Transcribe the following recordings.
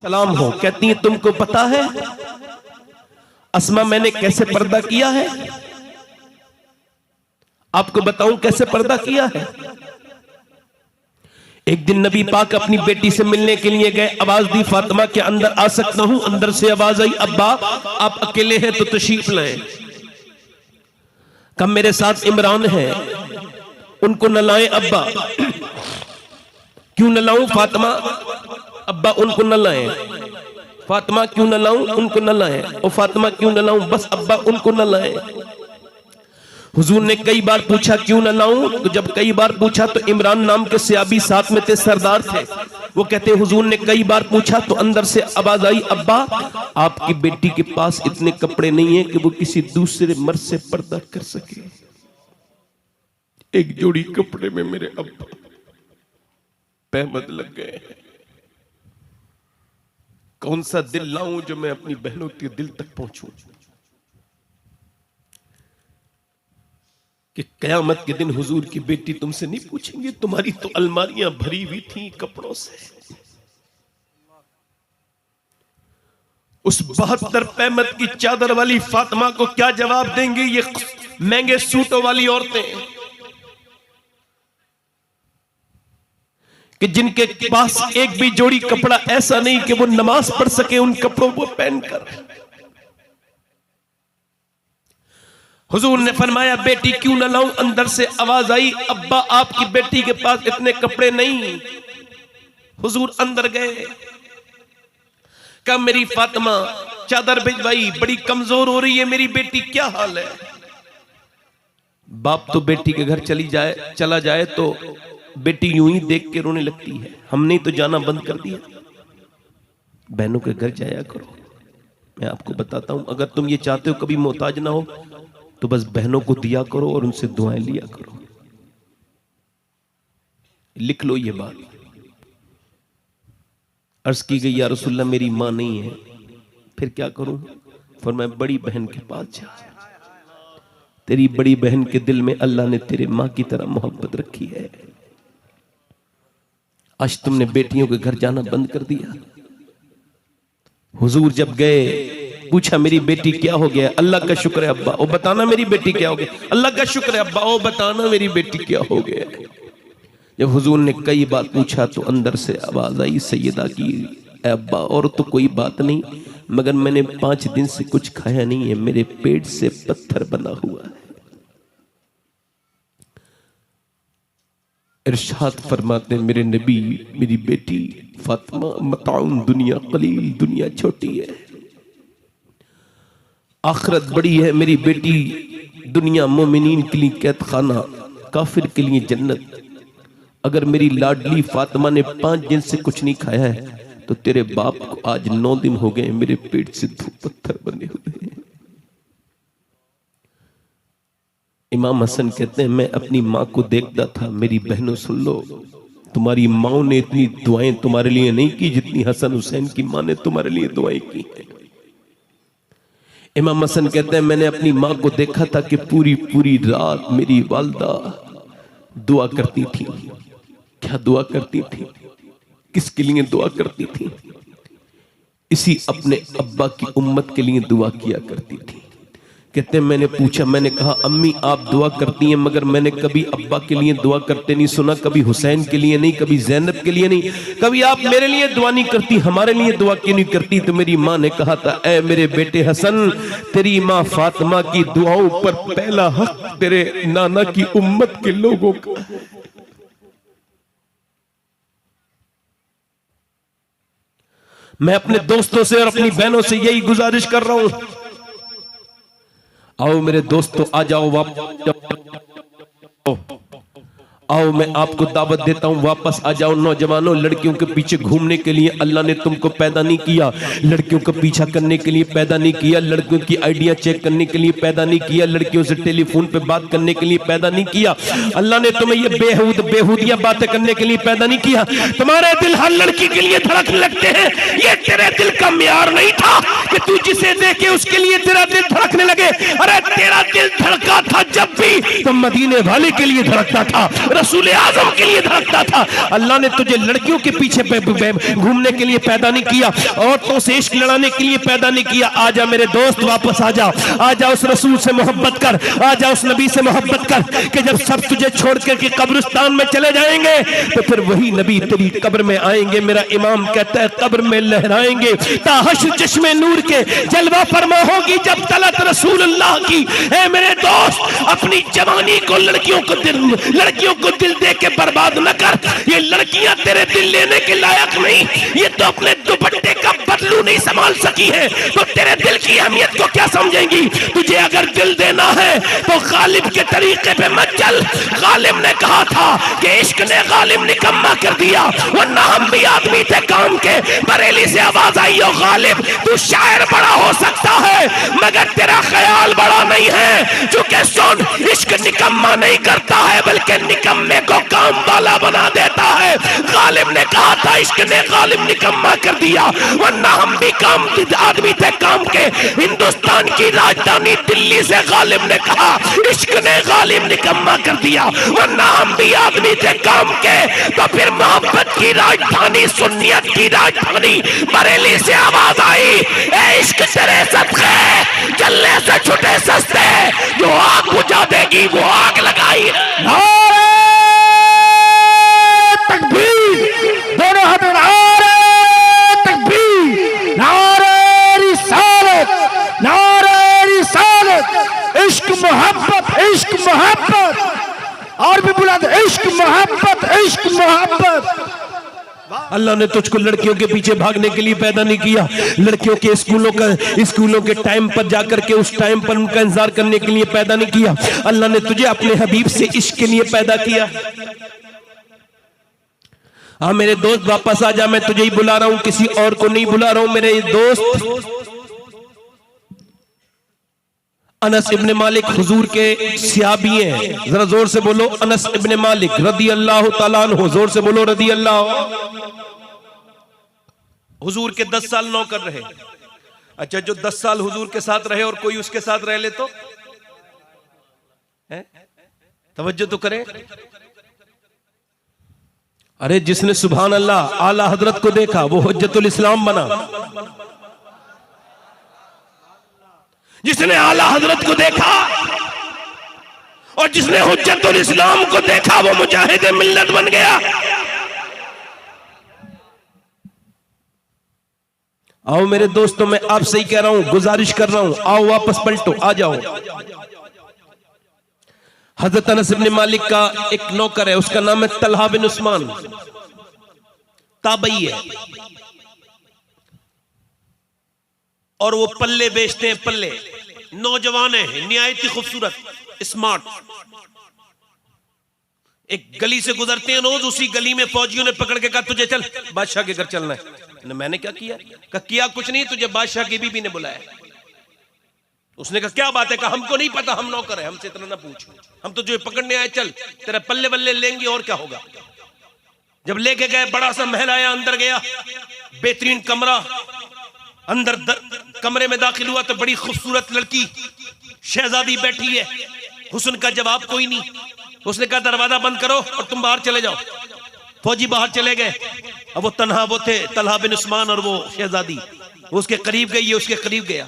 सलाम हो। कहती है तुमको पता है अस्मा मैंने कैसे पर्दा किया है? आपको बताऊं कैसे पर्दा किया है। एक दिन नबी पाक अपनी बेटी से मिलने के लिए गए। आवाज दी फातिमा के अंदर आ सकता हूं। अंदर से आवाज आई अब्बा आप अकेले हैं तो तशरीफ लाएं। कब मेरे साथ इमरान है उनको न लाएं अब्बा। क्यों न लाऊं फातिमा? अब्बा उनको न लाएं। फातिमा क्यों न लाऊं? उनको न लाएं। और फातिमा क्यों न लाऊं? बस अब्बा उनको न लाएं। हुजूर ने कई बार पूछा क्यों न लाऊं? तो जब कई बार पूछा तो इमरान नाम के सहाबी साथ में थे, सरदार थे। वो कहते हुजूर ने कई बार पूछा तो अंदर से आवाज आई अब्बा आपकी बेटी के पास इतने कपड़े नहीं है कि वो किसी दूसरे मर्द से पर्दा कर सके। एक जोड़ी कपड़े में मेरे अब्बा पैमद लग गए। कौन सा दिल लाऊं जो मैं अपनी बहनों के दिल तक पहुंचूं कि कयामत के दिन हुजूर की बेटी तुमसे नहीं पूछेंगे तुम्हारी तो अलमारियां भरी हुई थी कपड़ों से। उस 72 पैमद की चादर वाली फातिमा को क्या जवाब देंगे ये महंगे सूटों वाली औरतें कि जिनके पास एक भी जोड़ी कपड़ा ऐसा नहीं कि वो नमाज पढ़ सके उन कपड़ों को पहनकर। हुजूर ने फरमाया बेटी क्यों न लाऊं? अंदर से आवाज आई अब्बा आपकी बेटी के पास इतने कपड़े नहीं। हुजूर अंदर गए। कहा मेरी फातिमा चादर भिजवाई, बड़ी कमजोर हो रही है मेरी बेटी, क्या हाल है? बाप तो बेटी के घर चला जाए तो बेटी यूं ही देख के रोने लगती है। हमने तो जाना बंद कर दिया। बहनों के घर जाया करो। मैं आपको बताता हूं अगर तुम ये चाहते हो कभी मोहताज ना हो तो बस बहनों को दिया करो और उनसे दुआएं लिया करो। लिख लो ये बात। अर्ज की गई या रसूलल्लाह मेरी मां नहीं है, फिर क्या करूं? फरमाया बड़ी बहन के पास जा। तेरी बड़ी बहन के दिल में अल्लाह ने तेरे मां की तरह मोहब्बत रखी है। आज तुमने बेटियों के घर जाना बंद कर दिया। हुजूर जब गए पूछा मेरी बेटी क्या हो गया? अल्लाह का शुक्र है अब्बा, ओ बताना मेरी बेटी क्या हो गया। अल्लाह का शुक्र है अब्बा, ओ बताना मेरी बेटी क्या हो गया। जब हुजूर ने कई बार पूछा तो अंदर से आवाज आई सैयदा की अब्बा और तो कोई बात नहीं मगर मैंने 5 दिन से कुछ खाया नहीं है, मेरे पेट से पत्थर बना हुआ है। इरशाद फरमाते मेरे नबी मेरी बेटी फातिमा मताउन दुनिया कलील, दुनिया छोटी है आखिरत बड़ी है। मेरी बेटी दुनिया मोमिनीन के लिए कैद खाना, काफिर के लिए जन्नत। अगर मेरी लाडली फातिमा ने 5 दिन से कुछ नहीं खाया है तो तेरे बाप को आज 9 दिन हो गए मेरे पेट से 2 पत्थर बने हुए हैं। इमाम हसन कहते हैं मैं अपनी माँ को देखता था। मेरी बहनों सुन लो, तुम्हारी माँ ने इतनी दुआएं तुम्हारे लिए नहीं की जितनी हसन हुसैन की माँ ने तुम्हारे लिए दुआएं की हैं। इमाम हसन कहते हैं मैंने अपनी माँ को देखा था कि पूरी पूरी रात मेरी वालदा दुआ करती थी। क्या दुआ करती थी? किसके लिए दुआ करती थी? इसी अपने अब्बा की उम्मत के लिए दुआ किया करती थी। कहते हैं मैंने पूछा, मैंने कहा अम्मी आप दुआ करती हैं मगर मैंने कभी अब्बा के लिए दुआ करते नहीं सुना, कभी हुसैन के लिए नहीं, कभी जैनब के लिए नहीं, कभी आप मेरे लिए दुआ नहीं करती, हमारे लिए दुआ क्यों नहीं करती? तो मेरी माँ ने कहा था ऐ मेरे बेटे हसन तेरी माँ फातिमा की दुआओं पर पहला हक तेरे नाना की उम्मत के लोगों का। मैं अपने दोस्तों से और अपनी बहनों से यही गुजारिश कर रहा हूं, आओ मेरे दोस्तों आ जाओ आओ मैं आपको दावत देता हूं वापस आ जाओ। नौजवानों लड़कियों के पीछे घूमने के लिए अल्लाह ने तुमको पैदा नहीं किया, लड़कियों का पीछा करने के लिए पैदा नहीं किया, लड़कियों की आइडिया चेक करने के लिए पैदा नहीं किया, लड़कियों से टेलीफोन पे बात करने के लिए पैदा नहीं किया। अल्लाह ने तुम्हें ये बेहूदिया बातें करने के लिए पैदा नहीं किया। तुम्हारे दिल हर लड़की के लिए धड़कने लगते हैं, ये तेरे दिल का म्यार नहीं था कि तू जिसे देखे उसके लिए तेरा दिल धड़कने लगे। अरे तेरा दिल धड़का था जब भी तो मदीने वाले के लिए धड़कता था, रसूल आजम के लिए धड़कता था। अल्लाह ने तुझे लड़कियों के पीछे घूमने के लिए पैदा नहीं किया, औरतों से इश्क लड़ाने के लिए पैदा नहीं किया। आजा मेरे दोस्त, वापस आजा, आजा उस रसूल से मोहब्बत कर, आजा उस नबी से मोहब्बत कर कि जब सब तुझे छोड़ के कब्रिस्तान में चले जाएंगे तो फिर वही नबी तेरी कब्र में आएंगे। मेरा इमाम कहता है कब्र में लहराएंगे ताहशर चश्मे नूर के जलवा फरमा होगी जब तलत रसूलुल्लाह की। ऐ मेरे दोस्त, अपनी जवानी को लड़कियों को दिल दे के बर्बाद न कर। ये लड़कियां तेरे दिल लेने के लायक नहीं, ये तो अपने दुपट्टे का बदलू नहीं संभाल सकी है, तो तेरे दिल की अहमियत को क्या समझेंगी। तुझे अगर दिल देना है तो गालिब के तरीके पे मत चल। गालिब ने कहा था कि इश्क ने गालिब निकम्मा कर दिया, वरना हम भी आदमी थे काम के। बरेली से आवाज आई, ओ गालिब तू शायर बड़ा हो सकता है मगर तेरा ख्याल बड़ा नहीं है। चूंकि सुन, इश्क निकम्मा नहीं करता है बल्कि निकम्मे को काम वाला बना देता है। गालिब ने कहा था इश्क ने गालिब निकम्मा कर दिया, वरना हम भी काम आदमी थे काम के। हिंदुस्तान की राजधानी दिल्ली से गालिब ने कहा इश्क ने गालिब निकम्मा कर दिया, वरना हम भी आदमी थे काम के। तो फिर मोहब्बत की राजधानी, सुन्नियत की राजधानी बरेली से आवाज आई, ए इश्क तेरे सदके जलने से छुटे सस्ते, जो आग बुझा देगी वो आग लगाई है। नारे तकबीर, दोनों हाथ में नारे तकबीर, नारे रिसालत, नारे रिसालत। इश्क मोहब्बत, इश्क मोहब्बत, और भी बुला दे इश्क मोहब्बत, इश्क मोहब्बत। अल्लाह ने तुझको लड़कियों के पीछे भागने के लिए पैदा नहीं किया, लड़कियों के स्कूलों के टाइम पर जाकर के उस टाइम पर उनका इंतजार करने के लिए पैदा नहीं किया। अल्लाह ने तुझे अपने हबीब से इश्क के लिए पैदा किया। हाँ मेरे दोस्त, वापस आ जा, मैं तुझे ही बुला रहा हूं, किसी और को नहीं बुला रहा हूं मेरे दोस्त। अनस इब्ने मालिक हुजूर के सहाबी हैं, जरा जोर से बोलो अनस इब्ने मालिक रदी अल्लाह तआला अन्हु, जोर से बोलो रदी अल्लाह। हुजूर के 10 साल नौकर रहे। अच्छा, जो 10 साल हुजूर के साथ रहे और कोई उसके साथ रह ले तो तवज्जो तो करें। अरे जिसने सुभान अल्लाह आला हजरत को देखा वो हुज्जतुल इस्लाम बना। जिसने आला हजरत को देखा और जिसने हुज्जतुल इस्लाम को देखा वो मुजाहिद मिल्लत बन गया। आओ मेरे दोस्तों, मैं आपसे ही कह रहा हूं, गुजारिश कर रहा हूं, आओ वापस पलटो, आ जाओ। हजरत अनस इब्ने मालिक का एक नौकर है, उसका नाम है तलहा बिन उस्मान, ताबई है, और वो पल्ले बेचते हैं। पल्ले नौजवान है, निहायत ही खूबसूरत, स्मार्ट। एक गली से गुजरते हैं रोज, उसी गली में फौजियों ने पकड़ के कहा तुझे चल बादशाह के घर चलना है। मैंने क्या किया? कहा किया कुछ नहीं, तुझे बादशाह की बीबी ने बुलाया। उसने कहा क्या बात है? कहा हमको नहीं पता, हम नौकर है, हमसे इतना ना पूछ, हम तो जो पकड़ने आए, चल तेरे पल्ले वल्ले लेंगे और क्या होगा। जब लेके गए, बड़ा सा महल आया, अंदर गया, बेहतरीन कमरा, अंदर कमरे में दाखिल हुआ तो बड़ी खूबसूरत लड़की शहजादी बैठी है, हुस्न का जवाब कोई नहीं। उसने कहा दरवाजा बंद करो और तुम बाहर चले जाओ। फौजी बाहर चले गए। अब वो थे तलहा बिन उस्मान और वो शहजादी, उसके करीब गई, ये उसके करीब गया।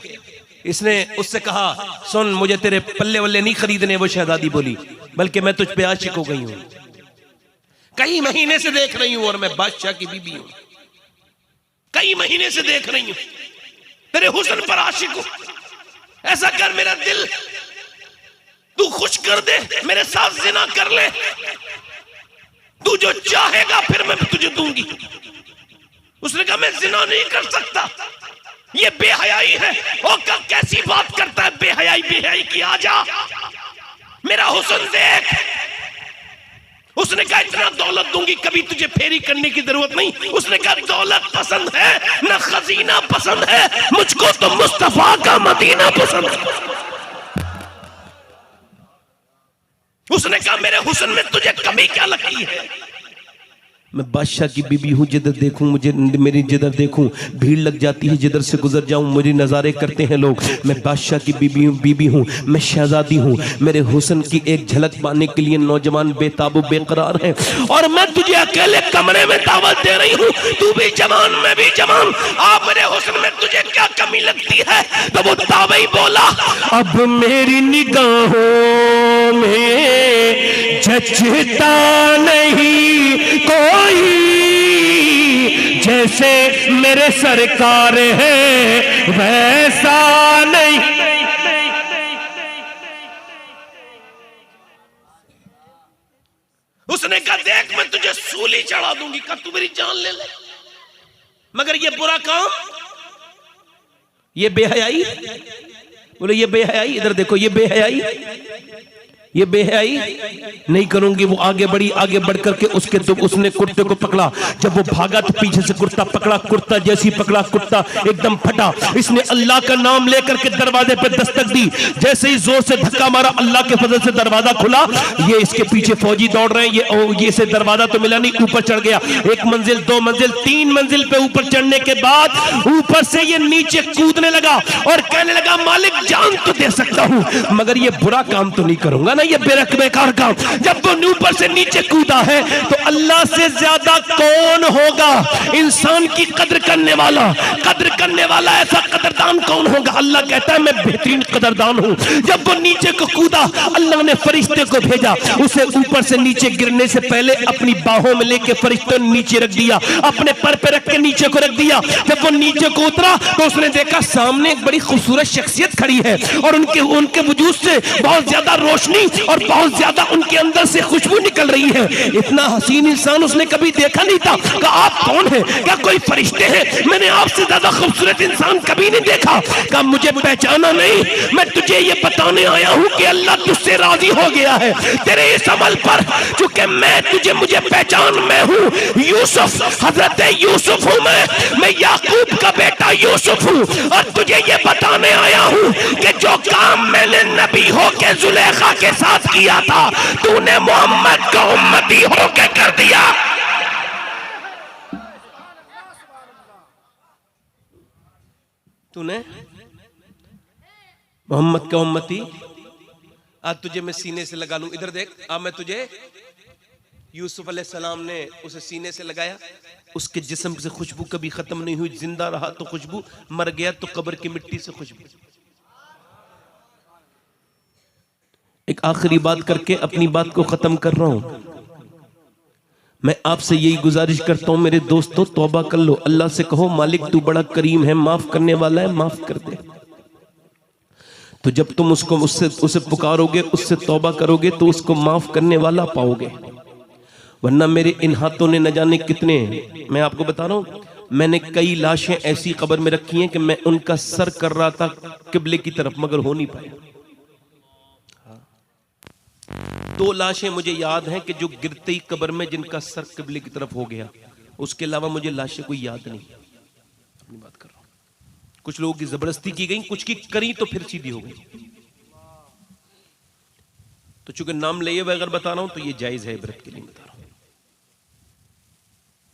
इसने उससे कहा सुन, मुझे तेरे पल्ले वल्ले नहीं खरीदने। वो शहजादी बोली बल्कि मैं तुझ पे आशिक हो गई हूं, कई महीने से देख रही हूं, और मैं बादशाह की बीबी हूं, कई महीने से देख रही हूं, तेरे हुस्न पर आशिक हूं। ऐसा कर, मेरा दिल तू खुश कर दे, मेरे साथ जिना कर ले, तू जो चाहेगा फिर मैं तुझे दूंगी। उसने कहा मैं जिना नहीं कर सकता, ये बेहयाई है। ओ कैसी बात करता है, बेहयाई बेहयाई की, आजा मेरा हुस्न देख। उसने कहा इतना दौलत दूंगी कभी तुझे फेरी करने की जरूरत नहीं। उसने कहा दौलत पसंद है ना खजीना पसंद है, मुझको तो मुस्तफा का मदीना पसंद है। उसने कहा मेरे हुस्न में तुझे कमी क्या लगती है? मैं बादशाह की बीबी हूँ, जिधर देखूं मुझे मेरी जिधर देखूं भीड़ लग जाती है, जिधर से गुजर जाऊं मुझे नज़ारे करते हैं लोग। मैं बादशाह की बीबी हूँ, मैं शहजादी हूँ। मेरे हुस्न की एक झलक पाने के लिए नौजवान बेताबु बेकरार हैं, और मैं तुझे अकेले कमरे में दावत दे रही हूँ। तू भी जवान, मैं भी जवान, आप मेरे हुस्न में तुझे क्या कमी लगती है? तो वो ताबई बोला, अब मेरी निगाहों में जचता नहीं कोई, जैसे मेरे सरकार है वैसा नहीं। उसने कहा देख मैं तुझे सूली चढ़ा दूंगी, कब तू मेरी जान ले ले, मगर ये बुरा काम, ये बेहयाई, बोले ये बेहयाई, इधर देखो ये बेहयाई, ये बेहयाई नहीं करूंगी। वो आगे बढ़ी, आगे बढ़ करके उसके तो उसने कुर्ते को पकड़ा। जब वो भागा तो पीछे से कुर्ता पकड़ा, कुर्ता जैसी पकड़ा कुर्ता एकदम फटा। इसने अल्लाह का नाम लेकर के दरवाजे पे दस्तक दी, जैसे ही जोर से धक्का मारा अल्लाह के फजल से दरवाजा खुला। ये इसके पीछे फौजी दौड़ रहे हैं, ये से दरवाजा तो मिला नहीं, ऊपर चढ़ गया। 1 मंजिल 2 मंजिल 3 मंजिल पे ऊपर चढ़ने के बाद ऊपर से ये नीचे कूदने लगा और कहने लगा मालिक जान तो दे सकता हूं, मगर ये बुरा काम तो नहीं करूंगा ना, ये बेकार काम। जब वो ऊपर से नीचे कूदा है तो अल्लाह से ज्यादा कौन होगा इंसान की कद्र करने वाला? कद्र करने वाला ऐसा कदरदान कौन होगा? अल्लाह कहता है मैं बेहतरीन कदरदान हूं। जब वो नीचे को कूदा अल्लाह ने फरिश्ते को भेजा, उसे ऊपर से नीचे गिरने से पहले अपनी बाहों में लेके फरिश्ते ने नीचे रख दिया, अपने पर पे रख के नीचे को रख दिया। जब वो नीचे को उतरा तो उसने देखा सामने एक बड़ी खूबसूरत शख्सियत खड़ी है और उनके वजूद से बहुत ज्यादा रोशनी और बहुत ज्यादा उनके अंदर से खुशबू निकल रही है। इतना हसीन इंसान उसने कभी देखा नहीं था। कहा आप कौन हैं? क्या कोई फरिश्ते हैं? मैंने आपसे ज्यादा खूबसूरत इंसान कभी नहीं देखा। कहा मुझे पहचाना नहीं, मैं तुझे ये बताने आया हूं कि अल्लाह तुझसे राजी हो गया है तेरे इस अमल पर, चूंकि मुझे पहचान में हूं यूसुफ, हजरत यूसुफ हूं मैं याकूब का बेटा यूसुफ हूं, और तुझे ये बताने आया हूं कि जो काम मैंने नबी हो के जुलेखा के साथ किया था तूने मोहम्मद को उम्मती होके कर दिया। तूने मोहम्मद का उम्मती, आज तुझे मैं सीने से लगा लूं। इधर देख, अब मैं तुझे यूसुफ अलैहिस्सलाम ने उसे सीने से लगाया, उसके जिस्म से खुशबू कभी खत्म नहीं हुई। जिंदा रहा तो खुशबू, मर गया तो कब्र की मिट्टी से खुशबू। एक आखिरी बात करके अपनी बात को खत्म कर रहा हूं। मैं आपसे यही गुजारिश करता हूं मेरे दोस्तों, तौबा कर लो। अल्लाह से कहो मालिक तू बड़ा करीम है, माफ करने वाला है, माफ कर दे। तो जब तुम उसे पुकारोगे, उससे तौबा करोगे तो उसको माफ करने वाला पाओगे। वरना मेरे इन हाथों ने न जाने कितने, मैं आपको बता रहा हूं, मैंने कई लाशें ऐसी कब्र में रखी हैं कि मैं उनका सर कर रहा था किबले की तरफ, मगर हो नहीं पाया। 2 लाशें मुझे याद हैं कि जो गिरते ही कब्र में जिनका सर किबले की तरफ हो गया, उसके अलावा मुझे लाशें कोई याद नहीं। अपनी बात कर रहा हूं। कुछ लोगों की जबरदस्ती की गई, कुछ की करी तो फिर सीधी हो गई। तो चूंकि नाम लिए बगैर बता रहा हूं तो ये जायज है, इबरत के लिए बता रहा हूं।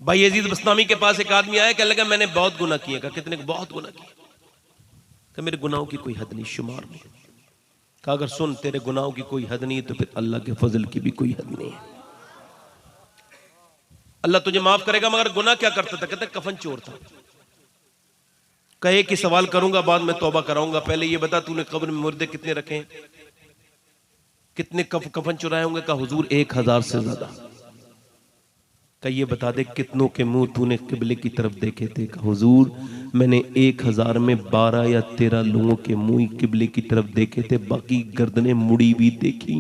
भाई यजीद बस्तामी के पास एक आदमी आया, कहने लगा मैंने बहुत गुनाह किए। कहा कितने? बहुत गुनाह किए। कहा मेरे गुनाहों की कोई हद नहीं, शुमार नहीं। कहा अगर सुन तेरे गुनाहों की कोई हद नहीं तो फिर अल्लाह के फजल की भी कोई हद नहीं है। अल्लाह तुझे माफ करेगा, मगर गुनाह क्या करता था? कहता कफन चोर था। कहे कि सवाल करूंगा बाद में तौबा कराऊंगा, पहले ये बता तूने कब्र में मुर्दे कितने रखे, कितने कफन चुराए होंगे? कहा हुजूर 1000 से ज्यादा। कहा ये बता दे कितनों के मुंह तूने किबले की तरफ देखे थे? कहा हुजूर मैंने 1000 में 12 या 13 लोगों के मुंह किबले की तरफ देखे थे, बाकी गर्दनें मुड़ी भी देखी।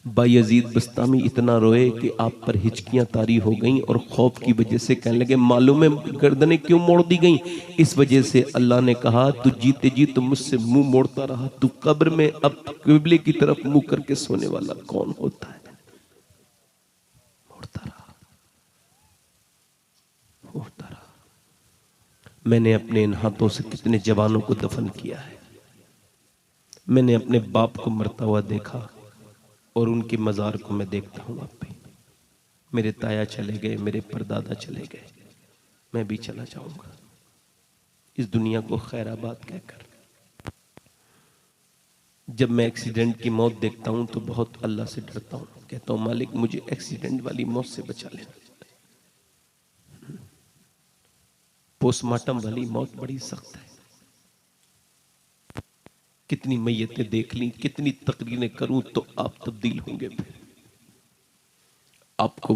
बायजीद बस्तामी इतना रोए कि आप पर हिचकियां तारी हो गईं और खौफ की वजह से कहने लगे मालूम है गर्दनें क्यों मोड़ दी गईं? इस वजह से अल्लाह ने कहा तू जीते जी तो मुझसे मुंह मोड़ता रहा, तू कब्र में अब किबले की तरफ मुंह करके सोने वाला कौन होता है? होता रहा। मैंने अपने इन हाथों से कितने जवानों को दफन किया है। मैंने अपने बाप को मरता हुआ देखा और उनके मजार को मैं देखता हूं अब भी। मेरे ताया चले गए, मेरे परदादा चले गए, मैं भी चला जाऊंगा इस दुनिया को खैराबाद कहकर। जब मैं एक्सीडेंट की मौत देखता हूं तो बहुत अल्लाह से डरता हूं, कहता हूं मालिक मुझे एक्सीडेंट वाली मौत से बचा लेना। पोस्टमार्टम वाली मौत बड़ी सख्त है। कितनी मैयतें देख ली, कितनी तकरीरें करूं तो आप तब्दील होंगे। आपको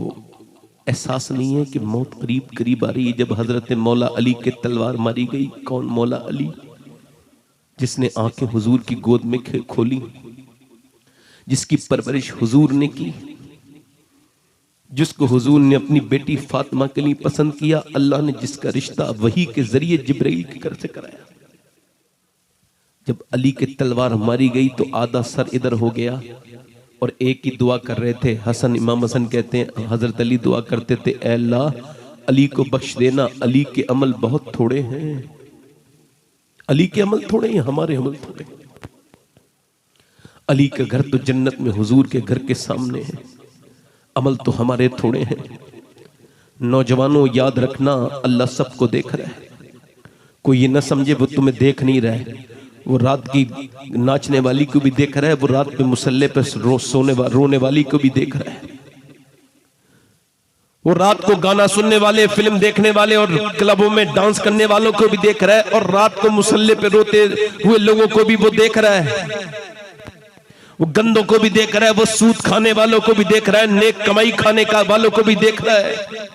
एहसास नहीं है कि मौत करीब करीब आ रही है। जब हजरत मौला अली के तलवार मारी गई, कौन मौला अली? जिसने आंखें हुजूर की गोद में खोली, जिसकी परवरिश हुजूर ने की, जिसको हुजूर ने अपनी बेटी फातिमा के लिए पसंद किया, अल्लाह ने जिसका रिश्ता वही के जरिए जिब्राइल के घर से कराया। जब अली के तलवार मारी गई तो आधा सर इधर हो गया और एक ही दुआ कर रहे थे। हसन, इमाम हसन कहते हैं हजरत अली दुआ करते थे, ऐ अल्लाह अली को बख्श देना, अली के अमल बहुत थोड़े हैं, अली के अमल थोड़े हैं, हमारे अमल थोड़े। अली का घर तो जन्नत में हुजूर के घर के सामने है, अमल तो हमारे थोड़े हैं। नौजवानों याद रखना, अल्लाह सबको देख रहा है। कोई ये न समझे वो तुम्हें देख नहीं रहा है, वो रात की नाचने वाली को भी देख रहा है, वो रात में मुसल्ले पर रोने वाली को भी देख रहा है, वो रात को गाना सुनने वाले, फिल्म देखने वाले और क्लबों में डांस करने वालों को भी देख रहा है, और रात को मुसल्ले पे रोते हुए लोगों को भी वो देख रहा है, वो गंदों को भी देख रहा है, वो सूद खाने वालों को भी देख रहा है, नेक कमाई खाने का वालों को भी देख रहा है।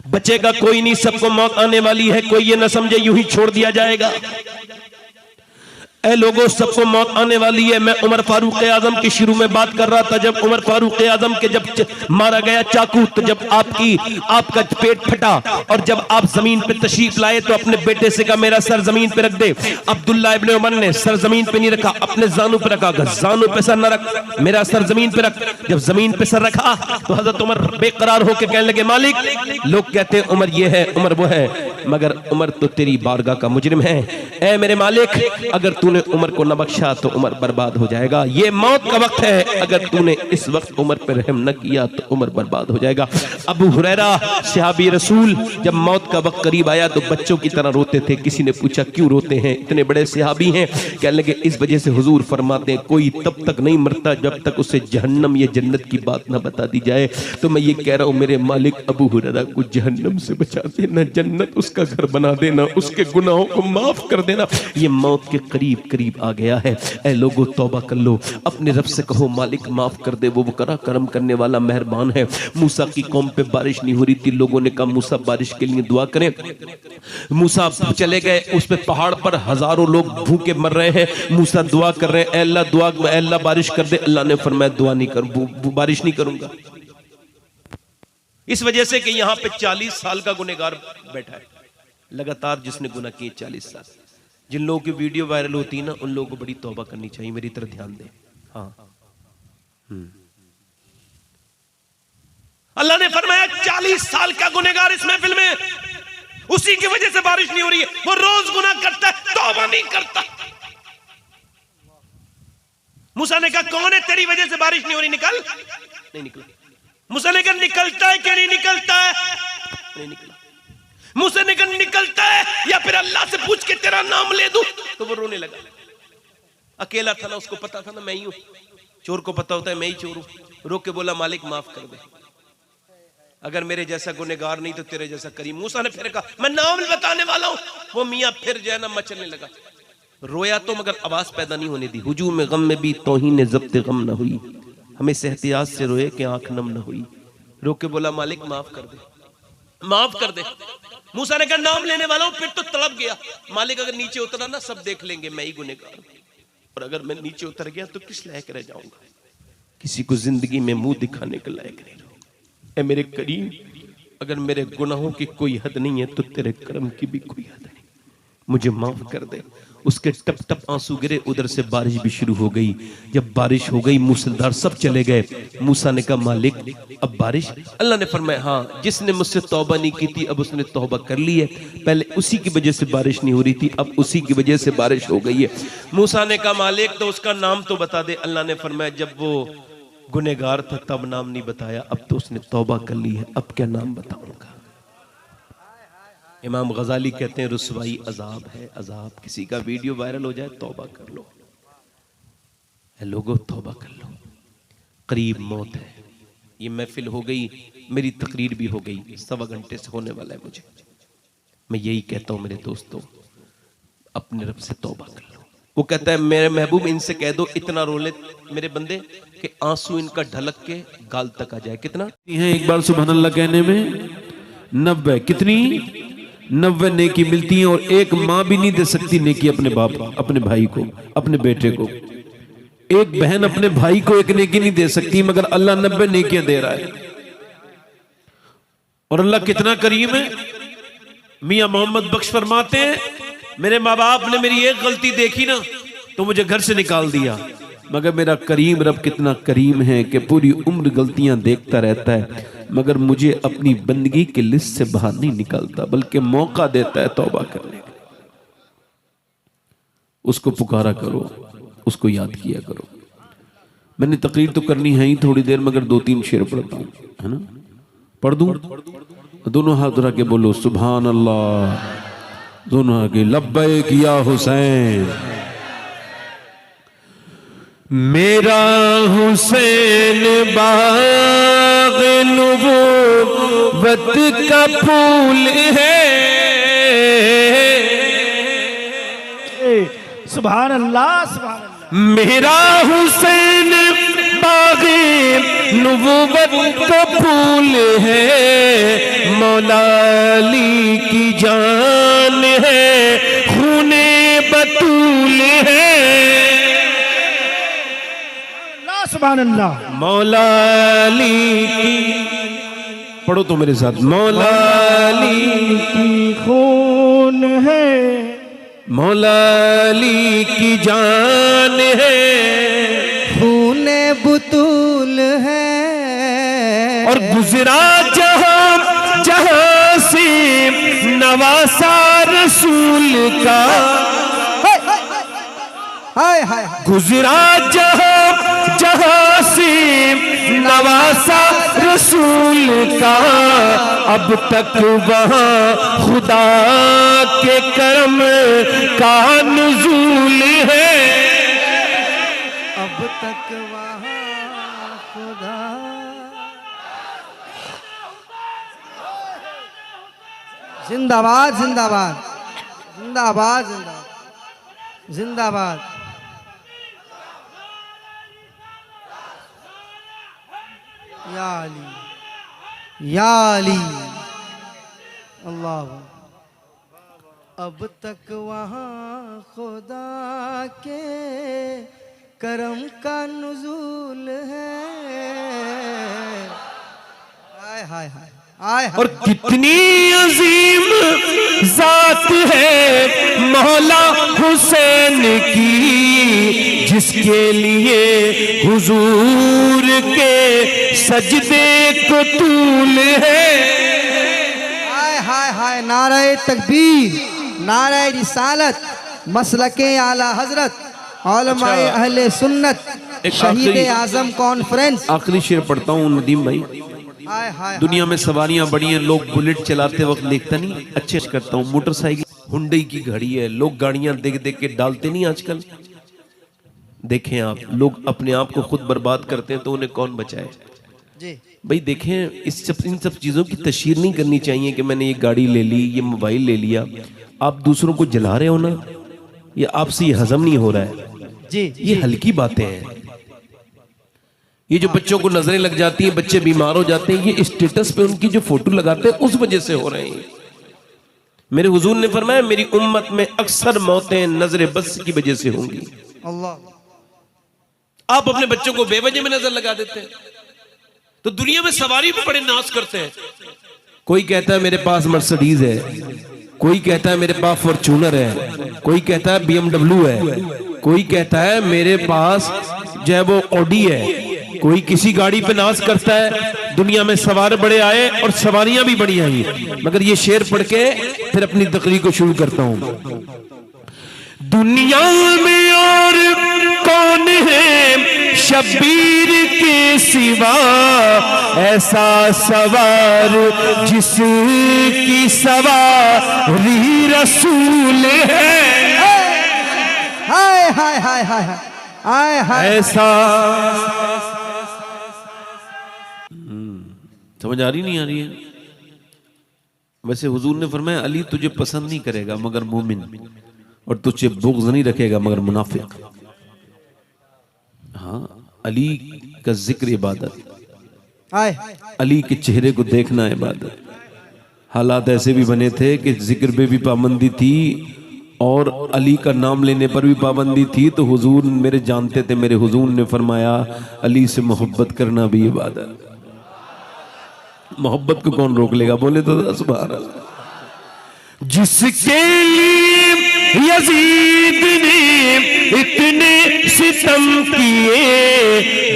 बचेगा कोई नहीं, सबको मौत आने वाली है, कोई ये ना समझे यूं ही छोड़ दिया जाएगा। ऐ लोगों, सबको मौत आने वाली है। मैं उमर फारूक आजम की शुरू में बात कर रहा था। जब उमर फारूक आजम के जब मारा गया चाकू, तो जब आपका पेट फटा और जब आप जमीन पे तशरीफ लाए तो अपने बेटे से कहा मेरा सर जमीन पे रख दे। अब्दुल्ला इब्ने उमर ने सर जमीन पे नहीं रखा, अपने जानू पे रखा। जानू पे सर न रख, मेरा सर जमीन पे रख। जब जमीन पे सर रखा तो हजरत उमर बेकरार होकर कहने लगे, मालिक लोग कहते हैं उमर ये है, उमर वो है, मगर उमर तो तेरी बारगाह का मुजरिम है। ऐ मेरे मालिक, अगर तूने उमर को न बख्शा तो उमर बर्बाद हो जाएगा। ये मौत का वक्त है, अगर तूने इस वक्त उमर पर रहम न किया तो उमर बर्बाद हो जाएगा। अबू हुरैरा सहाबी रसूल, जब मौत का वक्त करीब आया तो बच्चों की तरह रोते थे। किसी ने पूछा क्यों रोते हैं, इतने बड़े सहाबी हैं? कहने लगे इस वजह से हुजूर फरमाते हैं कोई तब तक नहीं मरता जब तक उसे जहन्नम या जन्नत की बात ना बता दी जाए। तो मैं ये कह रहा हूं मेरे मालिक, अबू हुरैरा को जहन्नम से बचा देना, जन्नत उसका घर बना देना, उसके गुनाहों को माफ कर देना। ये मौत के करीब करीब आ गया है। ऐ लोगों, तौबा कर लो, अपने रब से कहो मालिक माफ कर दे, वो करम करने वाला मेहरबान है। मूसा की कौम पे बारिश नहीं हो रही थी, लोगों ने कहा मूसा बारिश के लिए दुआ करें। मूसा चले गए, उस पे पहाड़ पर हजारों लोग भूखे मर रहे हैं। मूसा दुआ कर रहे हैं, ऐ अल्लाह दुआ, ऐ अल्लाह बारिश कर दे। अल्लाह ने फरमाया दुआ नहीं कर, बारिश नहीं करूंगा। इस वजह से कि यहां पे 40 साल का गुनहगार बैठा है लगातार, जिसने गुनाह किए 40 साल। जिन लोगों की वीडियो वायरल होती है ना, उन लोगों को बड़ी तौबा करनी चाहिए। मेरी तरफ ध्यान दें। हाँ, अल्लाह ने फरमाया 40 साल का गुनहगार इस महफिल में, उसी की वजह से बारिश नहीं हो रही है। वो रोज गुनाह करता है, तौबा नहीं करता। मूसा ने कहा कौन है तेरी वजह से बारिश नहीं हो रही, निकल। नहीं निकला। मूसा ने कहा निकलता है कि नहीं निकलता है? नहीं निकला। मूसा ने कहा निकलता है या फिर अल्लाह से पूछ के तेरा नाम ले दूं? तो वो रोने लगा। अकेला था ना, उसको पता था ना मैं ही हूं। चोर को पता होता है मैं ही चोर हूं। रोक के बोला मालिक माफ कर दे, अगर मेरे जैसा गुनहगार नहीं तो तेरे जैसा करीम। मूसा ने फिर कहा मैं नाम बताने वाला हूं। वो मियां फिर जो है ना मचलने लगा। रोया तो मगर आवाज पैदा नहीं होने दी। हुजूम गम में भी तौहीन ज़ब्त गम न हुई, हमें एहतियात से रोए कि आंख नम न हुई। रोक के बोला मालिक माफ कर दे, माफ कर दे। मूसा ने कहा नाम लेने वाला हूं। फिर तो तड़प गया, मालिक अगर नीचे उतरा ना सब देख लेंगे मैं ही गुनहगार हूं, और अगर मैं नीचे उतर गया तो किस लायक रह जाऊंगा? किसी को जिंदगी में मुंह दिखाने के लायक नहीं रहूंगा। ऐ मेरे करीम, अगर मेरे गुनाहों की कोई हद नहीं है तो तेरे करम की भी कोई हद नहीं, मुझे माफ कर दे। उसके टप टप आंसू गिरे। उधर से बारिश भी शुरू हो गई। जब बारिश हो गई मूसलाधार, सब चले गए। मूसा ने कहा मालिक अब बारिश? अल्लाह ने फरमाया हाँ, जिसने मुझसे तौबा नहीं की थी अब उसने तौबा कर ली है। पहले उसी की वजह से बारिश नहीं हो रही थी, अब उसी की वजह से बारिश हो गई है। मूसा ने कहा मालिक तो उसका नाम तो बता दे। अल्लाह ने फरमाया जब वो गुनहगार था तब नाम नहीं बताया, अब तो उसने तौबा कर ली है, अब क्या नाम बताऊंगा। इमाम गजाली कहते हैं रुसवाई अजाब है, अजाब। किसी का वीडियो वायरल हो जाए तौबा कर लो, लोगों तौबा कर लो, करीब मौत है। ये महफिल हो गई, मेरी तकरीर भी हो गई, 1.25 घंटे से होने वाला है मुझे। मैं यही कहता हूं मेरे दोस्तों, अपने रब से तौबा कर लो। वो कहता है मेरे महबूब इनसे कह दो इतना रोले मेरे बंदे कि आंसू इनका ढलक के गाल तक आ जाए। कितना है एक बार सुभान अल्लाह कहने में 90, कितनी 90 नेकी मिलती है। और एक माँ भी नहीं दे सकती नेकी अपने बाप, अपने भाई को, अपने बेटे को। एक बहन अपने भाई को एक नेकी नहीं दे सकती, मगर अल्लाह 90 नेकियां दे रहा है। और अल्लाह कितना करीम है। मियां मोहम्मद बख्श फरमाते हैं मेरे माँ बाप ने मेरी एक गलती देखी ना तो मुझे घर से निकाल दिया, मगर मेरा करीम रब कितना करीम है कि पूरी उम्र गलतियां देखता रहता है, मगर मुझे अपनी बंदगी की लिस्ट से बाहर नहीं निकालता, बल्कि मौका देता है तौबा करने का। उसको पुकारा करो, उसको याद किया करो। मैंने तकरीर तो करनी है ही थोड़ी देर, मगर 2-3 शेर पढ़ता हूं, है ना? पढ़ दूं? दोनों हाथ उठा के बोलो सुभान अल्लाह, दोनों आगे लब्बैक या हुसैन। मेरा हुसैन बाग़ नबूवत का फूल है। सुभान अल्लाह, सुभान अल्लाह। मेरा हुसैन बाग़ नबूवत का फूल है, मौला अली की जान है, खूने बतूल है। सुभान अल्लाह। मौला अली की, पढ़ो तो मेरे साथ, मौला अली की खून है, मौला अली की जान है, खूने बुतूल है। और गुजरा जहां जहां से नवासा रसूल का, हाय हाय गुजरा जहां जहां से नवासा रसूल का, अब तक वहां खुदा के करम का नुज़ूल है। अब तक वहाँ खुदा। जिंदाबाद जिंदाबाद जिंदाबाद जिंदाबाद जिंदाबाद। या अली या अली अल्लाह। अब तक वहाँ खुदा के करम का नुज़ूल है। हाय हाय हाय हाय। और कितनी अजीम जात है मौला हुसैन की, जिसके लिए हुजूर के सजदे को तूल है। हाय हाय हाय। नारे तकबीर, नारे रिसालत, मसलके आला हजरत, उलमाए अहले सुन्नत, शहीद आजम कॉन्फ्रेंस। आखिरी शेर पढ़ता हूँ नदीम भाई। हाय हाय। दुनिया में सवारियां बड़ी हैं, लोग बुलेट चलाते वक्त देखता नहीं, अच्छे से करता हूँ। मोटरसाइकिल हुंडई की घड़ी है, लोग गाड़ियां देख देख के डालते नहीं आजकल। देखें आप, लोग अपने आप को खुद बर्बाद करते हैं तो उन्हें कौन बचाए जी भाई। देखें इन सब चीजों की तशहीर नहीं करनी चाहिए कि मैंने ये गाड़ी ले ली, ये मोबाइल ले लिया। आप दूसरों को जला रहे हो ना, ये आपसे ये हजम नहीं हो रहा है जी। ये हल्की बातें हैं। ये जो बच्चों को नजरें लग जाती हैं, बच्चे बीमार हो जाते हैं, ये स्टेटस पे उनकी जो फोटो लगाते हैं उस वजह से हो रहे हैं। मेरे हुजूर ने फरमाया मेरी उम्मत में अक्सर मौतें नजर बस की वजह से होंगी। अल्लाह। आप अपने बच्चों को बेवजह में नजर लगा देते हैं, तो दुनिया में सवारी भी बड़े नाश करते हैं। कोई कहता है मेरे पास मर्सिडीज है, कोई कहता है मेरे पास फॉर्च्यूनर है, कोई कहता है BMW है, कोई कहता है मेरे पास जो है वो ऑडी है, कोई किसी गाड़ी पे नाज करता है। दुनिया में सवार बड़े आए और सवारियां भी बड़ी आई, मगर ये शेर पढ़ के फिर अपनी तकरीर को शुरू करता हूं। दुनिया में और कौन है शब्बीर के सिवा ऐसा सवार जिसकी सवारी रसूल है। हाय हाय हाय हाय हाय हाय। ऐसा समझ आ रही नहीं आ रही है? वैसे हुजूर ने फरमाया अली तुझे पसंद नहीं करेगा मगर मोमिन, और तुझे बुग़्ज़ नहीं रखेगा मगर मुनाफिक। हाँ, अली का जिक्र इबादत, हाय अली के चेहरे को देखना इबादत। हालात ऐसे भी बने थे कि जिक्र पे भी पाबंदी थी और अली का नाम लेने पर भी पाबंदी थी, तो हुजूर मेरे जानते थे, मेरे हुजूर ने फरमाया अली से मोहब्बत करना भी इबादत। मोहब्बत को कौन रोक लेगा? बोले तो सुभान अल्लाह। जिसके लिए यजीद ने इतने सितम किए,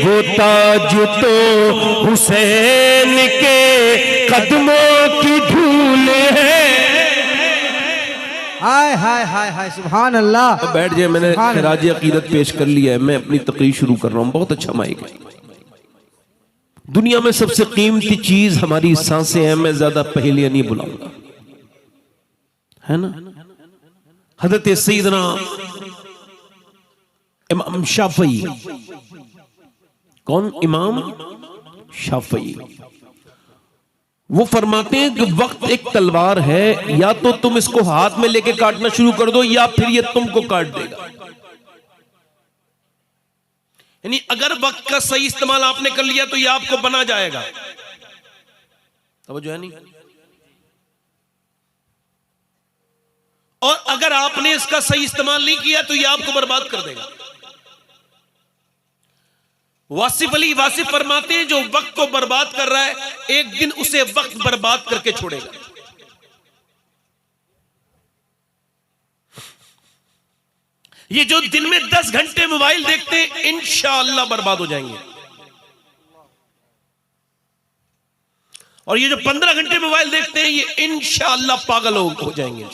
वो ताज तो हुसैन के कदमों की धूल है। हाय हाय हाय हाय सुभान अल्लाह। अब बैठ जाए, मैंने खिराज अकीदत पेश कर लिया है, मैं अपनी तकरीर शुरू कर रहा हूँ। बहुत अच्छा माइक है। दुनिया में सबसे कीमती चीज हमारी सांसें हैं। मैं ज्यादा पहेलियां नहीं बुलाऊंगा, है ना। हजरत सैयदना इमाम शाफई, कौन? इमाम शाफई, वो फरमाते हैं कि वक्त एक तलवार है, या तो तुम इसको हाथ में लेके काटना शुरू कर दो या फिर ये तुमको काट देगा। यानी अगर वक्त का सही इस्तेमाल आपने कर लिया तो ये आपको बना जाएगा। समझो है नहीं? और अगर आपने इसका सही इस्तेमाल नहीं किया तो ये आपको बर्बाद कर देगा। वासिफ अली वासिफ फरमाते हैं जो वक्त को बर्बाद कर रहा है, एक दिन उसे वक्त बर्बाद करके छोड़ेगा। ये जो दिन में 10 घंटे मोबाइल देखते हैं, इंशाअल्लाह बर्बाद हो जाएंगे। और ये जो 15 घंटे मोबाइल देखते हैं, ये इंशाअल्लाह पागल हो जाएंगे।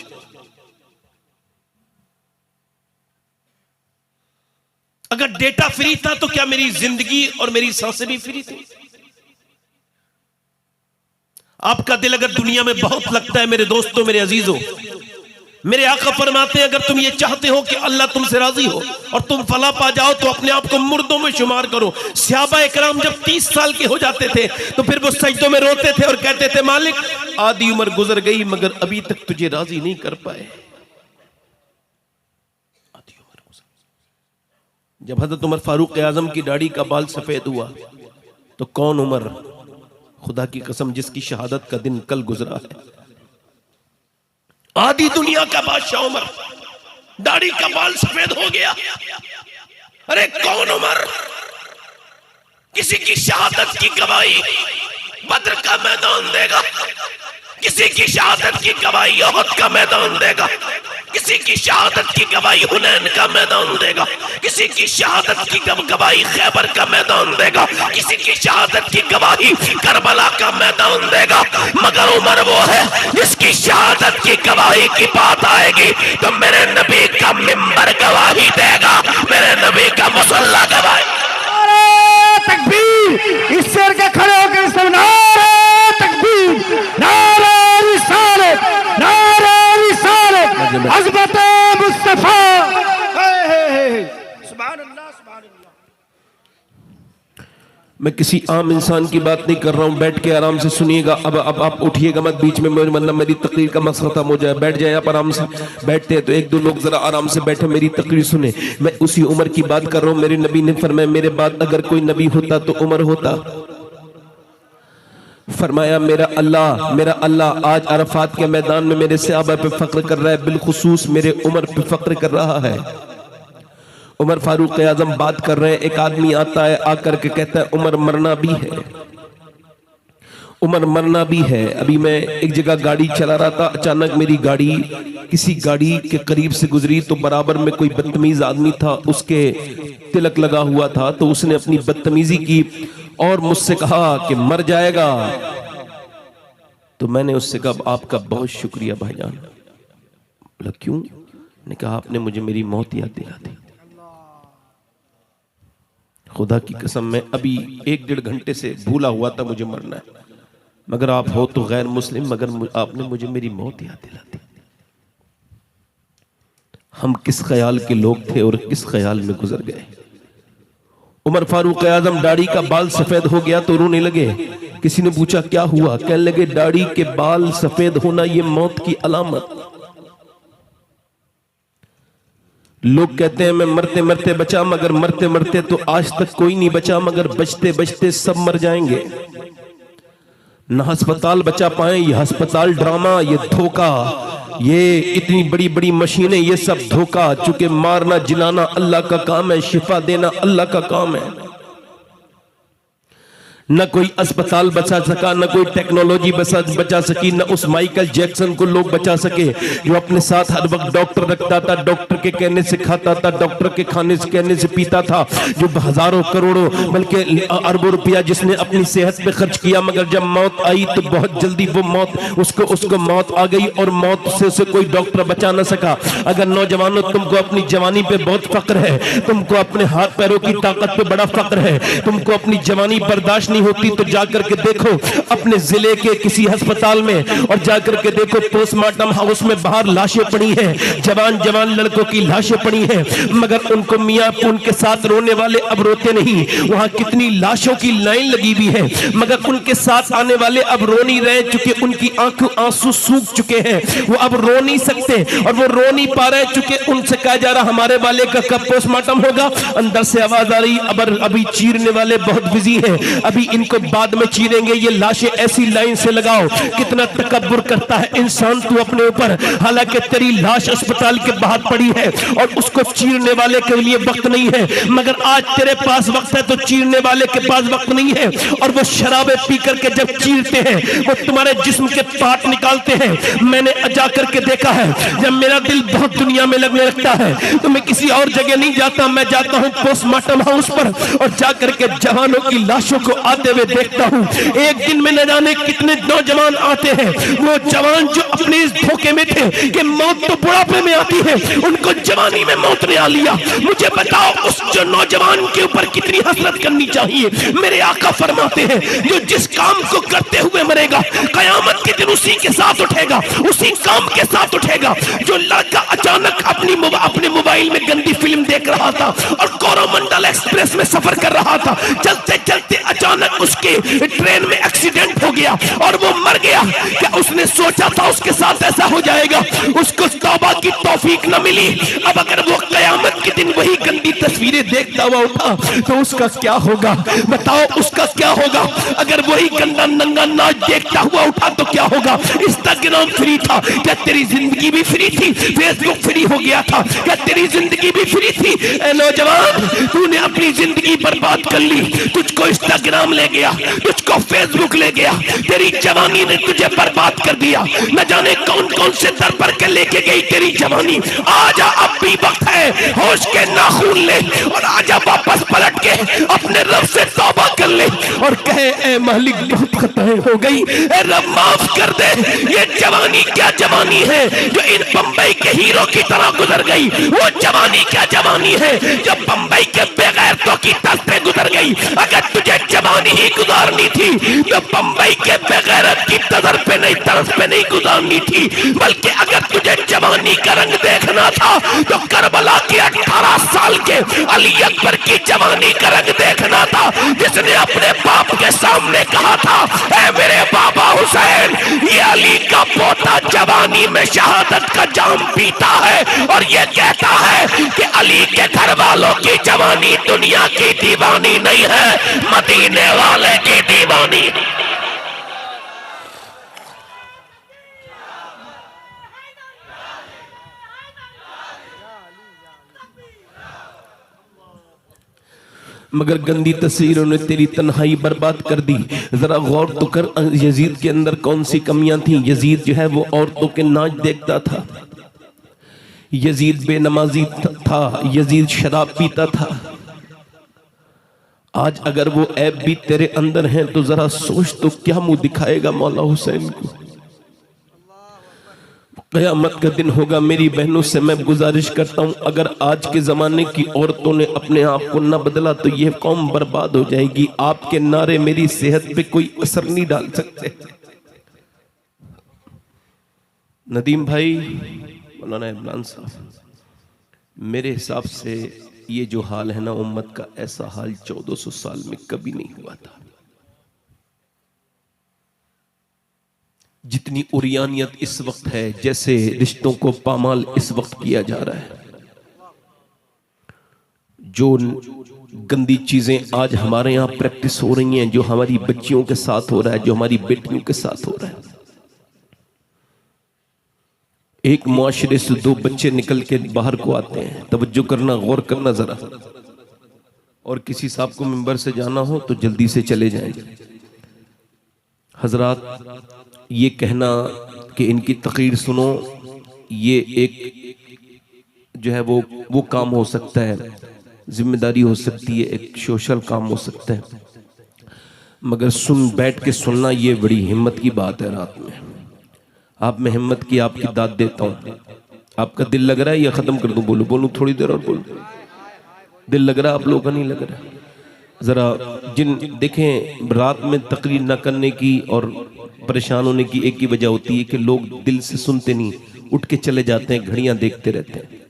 अगर डेटा फ्री था तो क्या मेरी जिंदगी और मेरी सांसें भी फ्री थी? आपका दिल अगर दुनिया में बहुत लगता है मेरे दोस्तों, मेरे अजीजों, मेरे आका फरमाते हैं अगर तुम ये चाहते हो कि अल्लाह तुमसे राजी हो और तुम फला पा जाओ तो अपने आप को मुर्दों में शुमार करो। सहाबा इकराम जब 30 साल के हो जाते थे तो फिर वो सजदों में रोते थे और कहते थे मालिक आधी उम्र गुजर गई मगर अभी तक तुझे राजी नहीं कर पाए। आधी उम्र गुजर। जब हजरत उमर फारूक आजम की दाढ़ी का बाल सफेद हुआ तो कौन उमर, खुदा की कसम जिसकी शहादत का दिन कल गुजरा है, आधी दुनिया का बादशाह उमर, दाढ़ी का बाल सफेद हो गया। अरे कौन उमर? किसी की शहादत की गवाही बद्र का मैदान देगा, किसी की शहादत की गवाही उहद का मैदान देगा, किसी की शहादत की गवाही हुनैन का मैदान देगा, किसी की शहादत की गवाही खैबर का मैदान देगा, किसी की शहादत की गवाही करबला का मैदान देगा। मगर उमर वो है जिसकी शहादत की गवाही की बात आएगी तो मेरे नबी का मिंबर गवाही देगा, मेरे नबी का मुसल्ला गवाही। नारे तकबीर, इस शेर के खड़े होकर सब नारे तकबीर, नारे रिसालत, नारे रिसालत, अज़मत मुस्तफा। सुभान अल्लाह, सुभान अल्लाह। मैं किसी आम इंसान की बात नहीं कर रहा हूं, बैठ के आराम से सुनिएगा। अब आप उठिएगा मत बीच में, मतलब मेरी तकरीर का मकसद खत्म हो जाए। बैठ जाए आप आराम से। बैठते हैं तो एक दो लोग जरा आराम से बैठे, मेरी तकरीर सुने। मैं उसी उमर की बात कर रहा हूं। मेरे नबी ने फरमाया मेरे बाद अगर कोई नबी होता तो उमर होता। फरमाया मेरा अल्लाह आज अरफात के मैदान में मेरे सहाबा पे फख्र कर रहा है, बिलखुसूस मेरे उमर पे फख्र कर रहा है। उमर फारूक आजम बात कर रहे हैं, एक आदमी आता है आकर के कहता है उमर मरना भी है, उमर मरना भी है। अभी मैं एक जगह गाड़ी चला रहा था, अचानक मेरी गाड़ी किसी गाड़ी के करीब से गुजरी तो बराबर में कोई बदतमीज आदमी था, उसके तिलक लगा हुआ था, तो उसने अपनी बदतमीजी की और मुझसे कहा कि मर जाएगा। तो मैंने उससे कहा आपका बहुत शुक्रिया भाईजान। बोला क्यों? ने कहा आपने मुझे मेरी मौत याद दिला दी। खुदा की कसम, मैं अभी 1-1.5 घंटे से भूला हुआ था मुझे मरना है, मगर आप हो तो गैर मुस्लिम, मगर आपने मुझे मेरी मौत याद दिला दी। हम किस ख्याल के लोग थे और किस ख्याल में गुजर गए। उमर फारूक आजम दाढ़ी का बाल सफेद हो गया तो रोने लगे। किसी ने पूछा क्या हुआ, कहने लगे दाढ़ी के बाल सफेद होना ये मौत की अलामत। लोग कहते हैं मैं मरते मरते बचा, मगर मरते मरते तो आज तक कोई नहीं बचा, मगर बचते बचते सब मर जाएंगे। न अस्पताल बचा पाए, ये अस्पताल ड्रामा, ये धोखा, ये इतनी बड़ी बड़ी मशीनें, ये सब धोखा। चूंकि मारना जिलाना अल्लाह का काम है, शिफा देना अल्लाह का काम है। न कोई अस्पताल बचा सका, न कोई टेक्नोलॉजी बचा सकी, न उस माइकल जैक्सन को लोग बचा सके जो अपने साथ हर वक्त डॉक्टर रखता था, डॉक्टर के कहने से खाता था, डॉक्टर के खाने से कहने से पीता था, जो हजारों करोड़ों बल्कि अरबों रुपया जिसने अपनी सेहत पे खर्च किया, मगर जब मौत आई तो बहुत जल्दी वो मौत उसको मौत आ गई और मौत से उसे कोई डॉक्टर बचा ना सका। अगर नौजवानों तुमको अपनी जवानी पे बहुत फक्र है, तुमको अपने हाथ पैरों की ताकत पे बड़ा फक्र है, तुमको अपनी जवानी बर्दाश्त होती तो जाकर के देखो अपने जिले के किसी अस्पताल में और जाकर के देखो पोस्टमार्टम हाउस में बाहर लाशें पड़ी हैं, जवान जवान लड़कों की लाशें पड़ी हैं, मगर उनको मियां उनके साथ रोने वाले अब रोते नहीं। वहां कितनी लाशों की लाइन लगी हुई है, मगर उनके साथ आने वाले अब रो नहीं रहे, चूंकि उनकी आंसू सूख चुके हैं, वो अब रो नहीं सकते और वो रो नहीं पा रहे, चूंकि उनसे कहा जा रहा हमारे वाले का कब पोस्टमार्टम होगा। अंदर से आवाज आ रही अभी चीरने वाले बहुत बिजी हैं, अभी इनको बाद में चीरेंगे, ये लाशें ऐसी लाइन से लगाओ। कितना तकब्बुर करता है इंसान तू अपने ऊपर, हालांकि तेरी लाश अस्पताल के बाहर पड़ी है और उसको चीरने वाले के लिए वक्त नहीं है, मगर आज तेरे पास वक्त है तो चीरने वाले के पास वक्त नहीं है। और वो शराबे पी करके जब चीरते हैं वो तुम्हारे जिस्म के पार्ट निकालते हैं। मैंने जाकर के देखा है, जब मेरा दिल बहुत दुनिया में लगने लगता है तो मैं किसी और जगह नहीं जाता, मैं जाता हूं पोस्टमार्टम हाउस पर और जाकर के जवानों की लाशों को आते हुए देखता हूं। एक दिन में न जाने कितने नौजवान आते हैं, वो जवान जो अपने इस धोखे में थे कि मौत तो बुढ़ापे में आती है, उनको जवानी में मौत ने आ लिया। मुझे बताओ उस जो नौजवान के ऊपर कितनी हसरत करनी चाहिए। मेरे आका फरमाते हैं जो जिस काम को करते हुए मरेगा कयामत के दिन उसी के साथ उठेगा, उसी काम के साथ उठेगा। जो लड़का अचानक अपने मोबाइल में गंदी फिल्म देख रहा था और कोरोमंडल एक्सप्रेस में सफर कर रहा था, चलते चलते अचानक उसके ट्रेन में एक्सीडेंट हो गया और वो मर गया, क्या उसने सोचा था उसके साथ ऐसा हो जाएगा? उसको तौबा की तौफीक न मिली। अब अगर वो कयामत के दिन वही गंदी तस्वीरें देखता हुआ उठा तो उसका क्या होगा? बताओ उसका क्या होगा? अगर वही गंदा नंगा नाच देखता हुआ उठा तो क्या होगा? इंस्टाग्राम फ्री था, क्या तेरी जिंदगी भी फ्री थी? फेसबुक फ्री हो गया था, क्या तेरी जिंदगी भी फ्री थी? ए नौजवान, तूने अपनी जिंदगी बर्बाद कर ली। तुझको इंस्टाग्राम ले गया, तुझको फेसबुक ले गया, तेरी जवानी ने तुझे बर्बाद कर दिया। न जाने कौन कौन से दर पर के लेके गई तेरी जवानी। आजा, अब भी वक्त है, होश के नाखून ले और आजा वापस पलट के अपने रब से तौबा कर ले और कहे ए मालिक बहुत खताएं हो गई, ए रब माफ कर दे। ये जवानी क्या जवानी है जो इन बंबई के हीरो की तरह गुजर गई? वो जवानी क्या जवानी है जो बंबई के बेगैरतों की तरफ पे गुजर गई? अगर तुझे जवानी ही गुजारनी थी तो बंबई के बेगैरत की तरफ पे नहीं गुजारनी थी, बल्कि अगर तुझे जवानी का रंग देखना था तो करबला के 18 साल के अली अकबर की जवानी का रंग देखना था, जिसने अपने बाप के सामने कहा था ऐ मेरे बाबा हुसैन, ये अली का पोता जवानी में शहादत का जाम पीता है और ये कहता है कि अली के घर वालों की जवानी दुनिया की दीवानी नहीं है, मदीने वाले की दीवानी। मगर गंदी तस्वीरों ने तेरी तन्हाई बर्बाद कर दी। जरा गौर तो कर यजीद के अंदर कौन सी कमियां थी। यजीद जो है वो औरतों के नाच देखता था, यजीद बेनमाजी था, यजीद शराब पीता था। आज अगर वो ऐब भी तेरे अंदर हैं तो जरा सोच तो क्या मुंह दिखाएगा मौला हुसैन को। क़यामत का दिन होगा। मेरी बहनों से मैं गुजारिश करता हूं, अगर आज के ज़माने की औरतों ने अपने आप को न बदला तो यह कौम बर्बाद हो जाएगी। आपके नारे मेरी सेहत पे कोई असर नहीं डाल सकते। नदीम भाई, मौलाना इमरान साहब, मेरे हिसाब से ये जो हाल है ना उम्मत का, ऐसा हाल 1400 साल में कभी नहीं हुआ था। जितनी उरियानियत इस वक्त है, जैसे रिश्तों को पामाल इस वक्त किया जा रहा है, जो गंदी चीजें आज हमारे यहां प्रैक्टिस हो रही हैं, जो हमारी बच्चियों के साथ हो रहा है, जो हमारी बेटियों के साथ हो रहा है। एक मुआशरे से दो बच्चे निकल के बाहर को आते हैं, तवज्जो करना, गौर करना जरा। और किसी साहब को मिंबर से जाना हो तो जल्दी से चले जाएं। हजरात, ये कहना कि इनकी तकरीर सुनो, ये एक जो है वो काम हो सकता है, जिम्मेदारी हो सकती है, एक सोशल काम हो सकता है, मगर बैठ के सुनना ये बड़ी हिम्मत की बात है। रात में आप में हिम्मत की आपकी दाद देता हूं। आपका दिल लग रहा है या खत्म कर दूं? बोलूं थोड़ी देर और बोलूं? दिल लग रहा है? आप लोगों का नहीं लग रहा? जरा देखें, रात में तकरीर न करने की और परेशान होने की एक ही वजह होती है कि लोग दिल से सुनते नहीं, उठ के चले जाते हैं, घड़ियां देखते रहते हैं।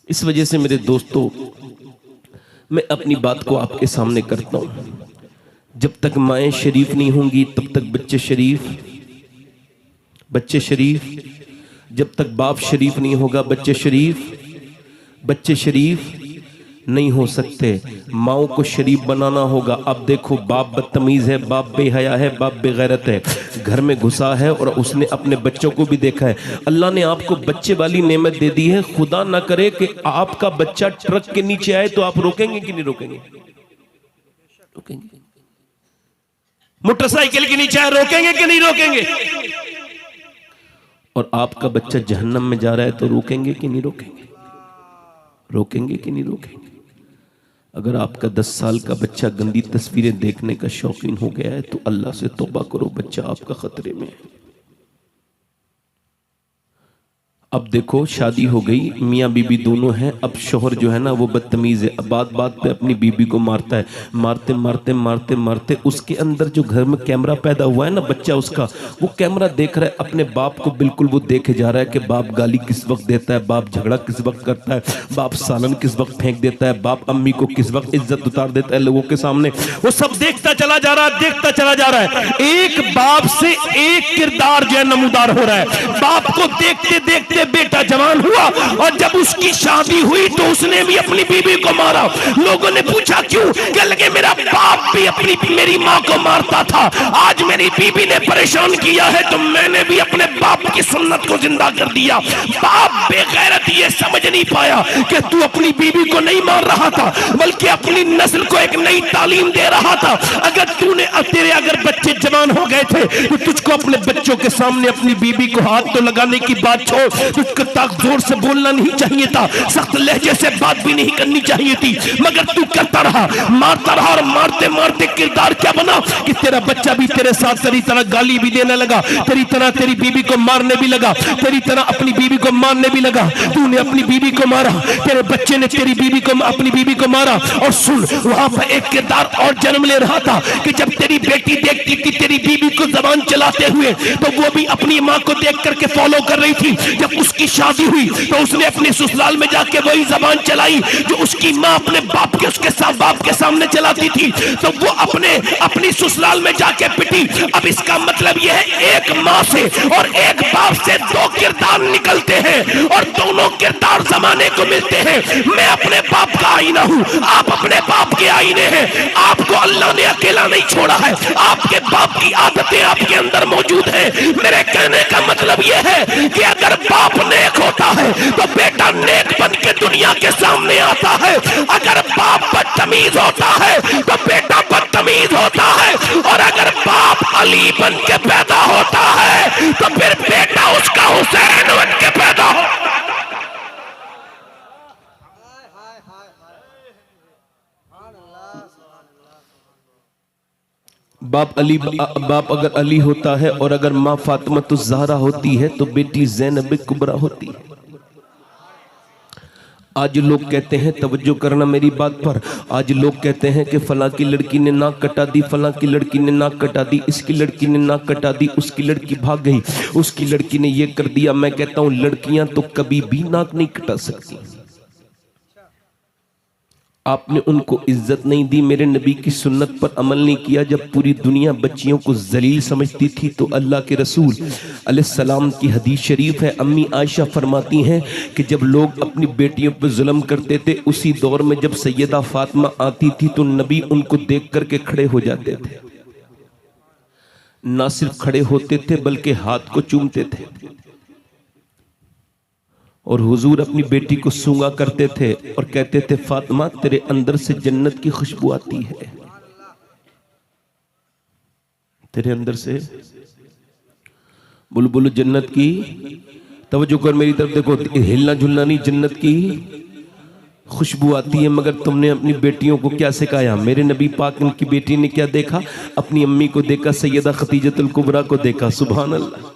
इस वजह से मेरे दोस्तों, मैं अपनी बात को आपके सामने करता हूं। जब तक माएँ शरीफ नहीं होंगी तब तक बच्चे शरीफ, जब तक बाप शरीफ नहीं होगा बच्चे शरीफ नहीं हो सकते। माओ को शरीफ बनाना होगा। अब देखो, बाप बदतमीज है, बाप बेहया है, बाप बेगैरत है, घर में घुसा है और उसने अपने बच्चों को भी देखा है। अल्लाह ने आपको बच्चे वाली नेमत दे दी है। खुदा ना करे कि आपका बच्चा ट्रक के नीचे आए तो आप रोकेंगे कि नहीं रोकेंगे? मोटरसाइकिल के नीचे आए रोकेंगे कि नहीं रोकेंगे? और आपका बच्चा जहन्नम में जा रहा है तो रोकेंगे कि नहीं रोकेंगे? रोकेंगे कि नहीं रोकेंगे? अगर आपका 10 साल का बच्चा गंदी तस्वीरें देखने का शौकीन हो गया है तो अल्लाह से तौबा करो, बच्चा आपका खतरे में है। अब देखो, शादी हो गई, मियाँ बीबी दोनों हैं। अब शोहर जो है ना वो बदतमीज है, बात बात पे अपनी बीबी को मारता है। मारते उसके अंदर जो घर में कैमरा पैदा हुआ है ना बच्चा उसका, वो कैमरा देख रहा है अपने बाप को, बिल्कुल वो देखे जा रहा है कि बाप गाली किस वक्त देता है, बाप झगड़ा किस वक्त करता है, बाप सालन किस वक्त फेंक देता है, बाप अम्मी को किस वक्त इज्जत उतार देता है लोगों के सामने। वो सब देखता चला जा रहा है। एक बाप से एक किरदार जो है नमूदार हो रहा है। बाप को देखते देखते बेटा जवान हुआ और जब उसकी शादी हुई तो उसने भी अपनी बीबी को मारा। लोगों ने पूछा क्यों? क्या लगे मेरा बाप भी मेरी माँ को मारता था, आज मेरी बीबी ने परेशान किया है तो मैंने भी अपने बाप की सुन्नत को जिंदा कर दिया। बाप बेगैरत ये समझ नहीं पाया कि तू अपनी बीबी को नहीं मार रहा था बल्कि अपनी नस्ल को एक नई तालीम दे रहा था। तेरे अगर बच्चे जवान हो गए थे तो तुझको अपने बच्चों के सामने अपनी बीबी को हाथ तो लगाने की बात छोड़, तुझको जोर से बोलना नहीं चाहिए था, सख्त लहजे से बात भी नहीं करनी चाहिए थी, मगर तू करता रहा, मारता रहा। और मारते मारते किरदार क्या बना कि तेरा बच्चा भी तेरे साथ तेरी तरह गाली भी देने लगा, तेरी तरह तेरी बीबी को मारने भी लगा, तेरी तरह अपनी बीबी को मारने भी लगा। तूने अपनी बीबी को मारा, तेरे बच्चे ने तेरी बीबी को अपनी बीबी को मारा। और सुन, वहां पर एक किरदार और जन्म ले रहा था कि जब तेरी बेटी देखती थी तेरी बीबी को जबान चलाते हुए तो वो भी अपनी माँ को देख करके फॉलो कर रही थी। जब उसकी शादी हुई तो उसने अपने ससुराल में जाके वही जबान चलाई जो उसकी माँ अपने बाप के बाप के सामने चलाती थी, तो वो अपनी ससुराल में जाके पिटी। अब इसका मतलब यह है एक माँ से और एक बाप से दो किरदार निकलते हैं और दोनों किरदार जमाने को मिलते हैं। मैं अपने बाप का आईना हूँ, आप अपने बाप के आईने हैं। आपको अल्लाह ने अकेला नहीं छोड़ा है, आपके बाप की आदतें आपके अंदर मौजूद है। मेरे कहने का मतलब यह है कि अगर बाप नेक होता है तो बेटा नेक बन के दुनिया के सामने आता है। अगर बाप बदतमीज होता है तो बेटा बदतमीज होता है। और अगर बाप अली बन के पैदा होता है तो फिर बेटा उसका हुसैन बन के पैदा हो। बाप अगर अली होता है और अगर माँ फातिमा तो ज़हरा होती है तो बेटी ज़ैनब कुबरा होती है। आज लोग कहते हैं, तवज्जो करना मेरी बात पर, आज लोग कहते हैं कि फलां की लड़की ने नाक कटा दी, फलां की लड़की ने नाक कटा दी, इसकी लड़की ने नाक कटा दी, उसकी लड़की भाग गई, उसकी लड़की ने ये कर दिया। मैं कहता हूं लड़कियां तो कभी भी नाक नहीं कटा सकती। आपने उनको इज्जत नहीं दी, मेरे नबी की सुन्नत पर अमल नहीं किया। जब पूरी दुनिया बच्चियों को जलील समझती थी तो अल्लाह के रसूल अलैहिस्सलाम की हदीस शरीफ है, अम्मी आयशा फरमाती हैं कि जब लोग अपनी बेटियों पर जुल्म करते थे, उसी दौर में जब सैयदा फातिमा आती थी तो नबी उनको देख करके खड़े हो जाते थे। ना सिर्फ खड़े होते थे बल्कि हाथ को चूमते थे और हुजूर अपनी बेटी को सूंघा करते थे और कहते थे, फातिमा तेरे अंदर से जन्नत की खुशबू आती है, तेरे अंदर से बोलो बोलो जन्नत की। तवज्जो कर मेरी तरफ देखो, हिलना झुलना नहीं, जन्नत की खुशबू आती है। मगर तुमने अपनी बेटियों को क्या सिखाया? मेरे नबी पाक की बेटी ने क्या देखा? अपनी अम्मी को देखा, सैयदा खदीजतुल कुबरा को देखा। सुभान अल्लाह।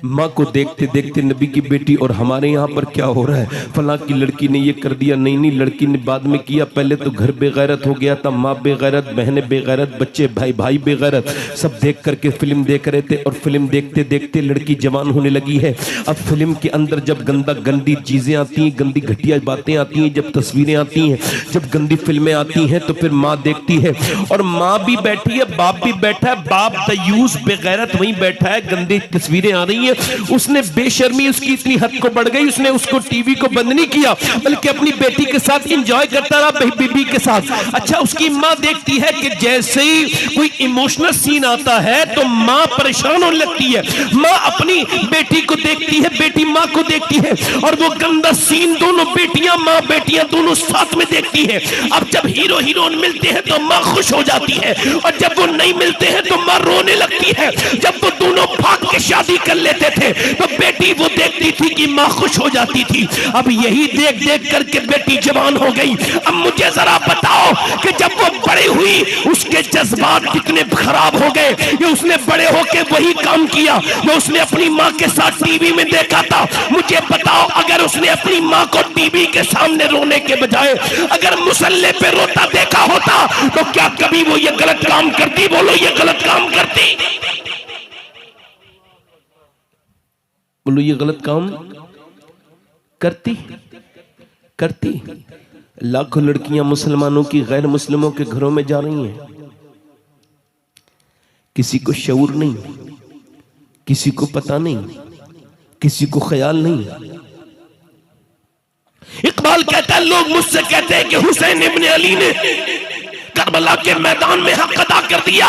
माँ को देखते देखते नबी की बेटी। और हमारे यहाँ पर क्या हो रहा है? फलां की लड़की ने ये कर दिया, नहीं लड़की ने बाद में किया। पहले तो घर बेगैरत हो गया था, माँ बेगैरत, बहनें बेगैरत, बच्चे भाई बेगैरत, सब देख करके फिल्म देख रहे थे। और फिल्म देखते देखते लड़की जवान होने लगी है। अब फिल्म के अंदर जब गंदी चीजें आती हैं, गंदी घटिया बातें आती हैं, जब तस्वीरें आती हैं, जब गंदी फिल्में आती हैं, तो फिर माँ देखती है। और माँ भी बैठी है, बाप भी बैठा है, बाप दयूस बेगैरत वहीं बैठा है, गंदी तस्वीरें आ रही है। उसने बेशर्मी उसकी इतनी हद को बढ़ गई, उसने उसको टीवी को बंद नहीं किया बल्कि अपनी बेटी के साथ एंजॉय करता रहा, बीबी के साथ। अच्छा, उसकी माँ देखती है कि जैसे ही कोई इमोशनल सीन आता है तो माँ परेशान होने लगती है। माँ अपनी बेटी को देखती है, बेटी माँ को देखती है, और वो गंदा सीन दोनों बेटियां, माँ बेटियां दोनों साथ में देखती है। अब जब हीरो हीरोइन मिलते हैं तो माँ खुश हो जाती है, और जब वो नहीं मिलते हैं तो माँ रोने लगती है। जब वो दोनों भाग के शादी कर लेते थे तो बेटी वो देखती थी कि माँ खुश हो जाती थी। अब यही देख देख करके बेटी जवान हो गई। अब मुझे जरा बताओ कि जब वो बड़ी हुई उसके जज्बात कितने खराब हो गए। ये उसने बड़े होके वही काम किया जो उसने अपनी माँ के साथ टीवी में देखा था। मुझे बताओ, अगर उसने अपनी माँ को टीवी के सामने रोने के बजाय अगर मुसल्ले पे रोता देखा होता तो क्या कभी वो ये गलत काम करती? बोलो, ये गलत काम करती? बोलो, ये गलत काम करती? लाखों लड़कियां मुसलमानों की गैर मुस्लिमों के घरों में जा रही हैं। किसी को शऊर नहीं, किसी को पता नहीं, किसी को ख्याल नहीं। इकबाल कहता है, लोग मुझसे कहते हैं कि हुसैन इब्ने अली ने करबला के मैदान में हक अदा कर दिया,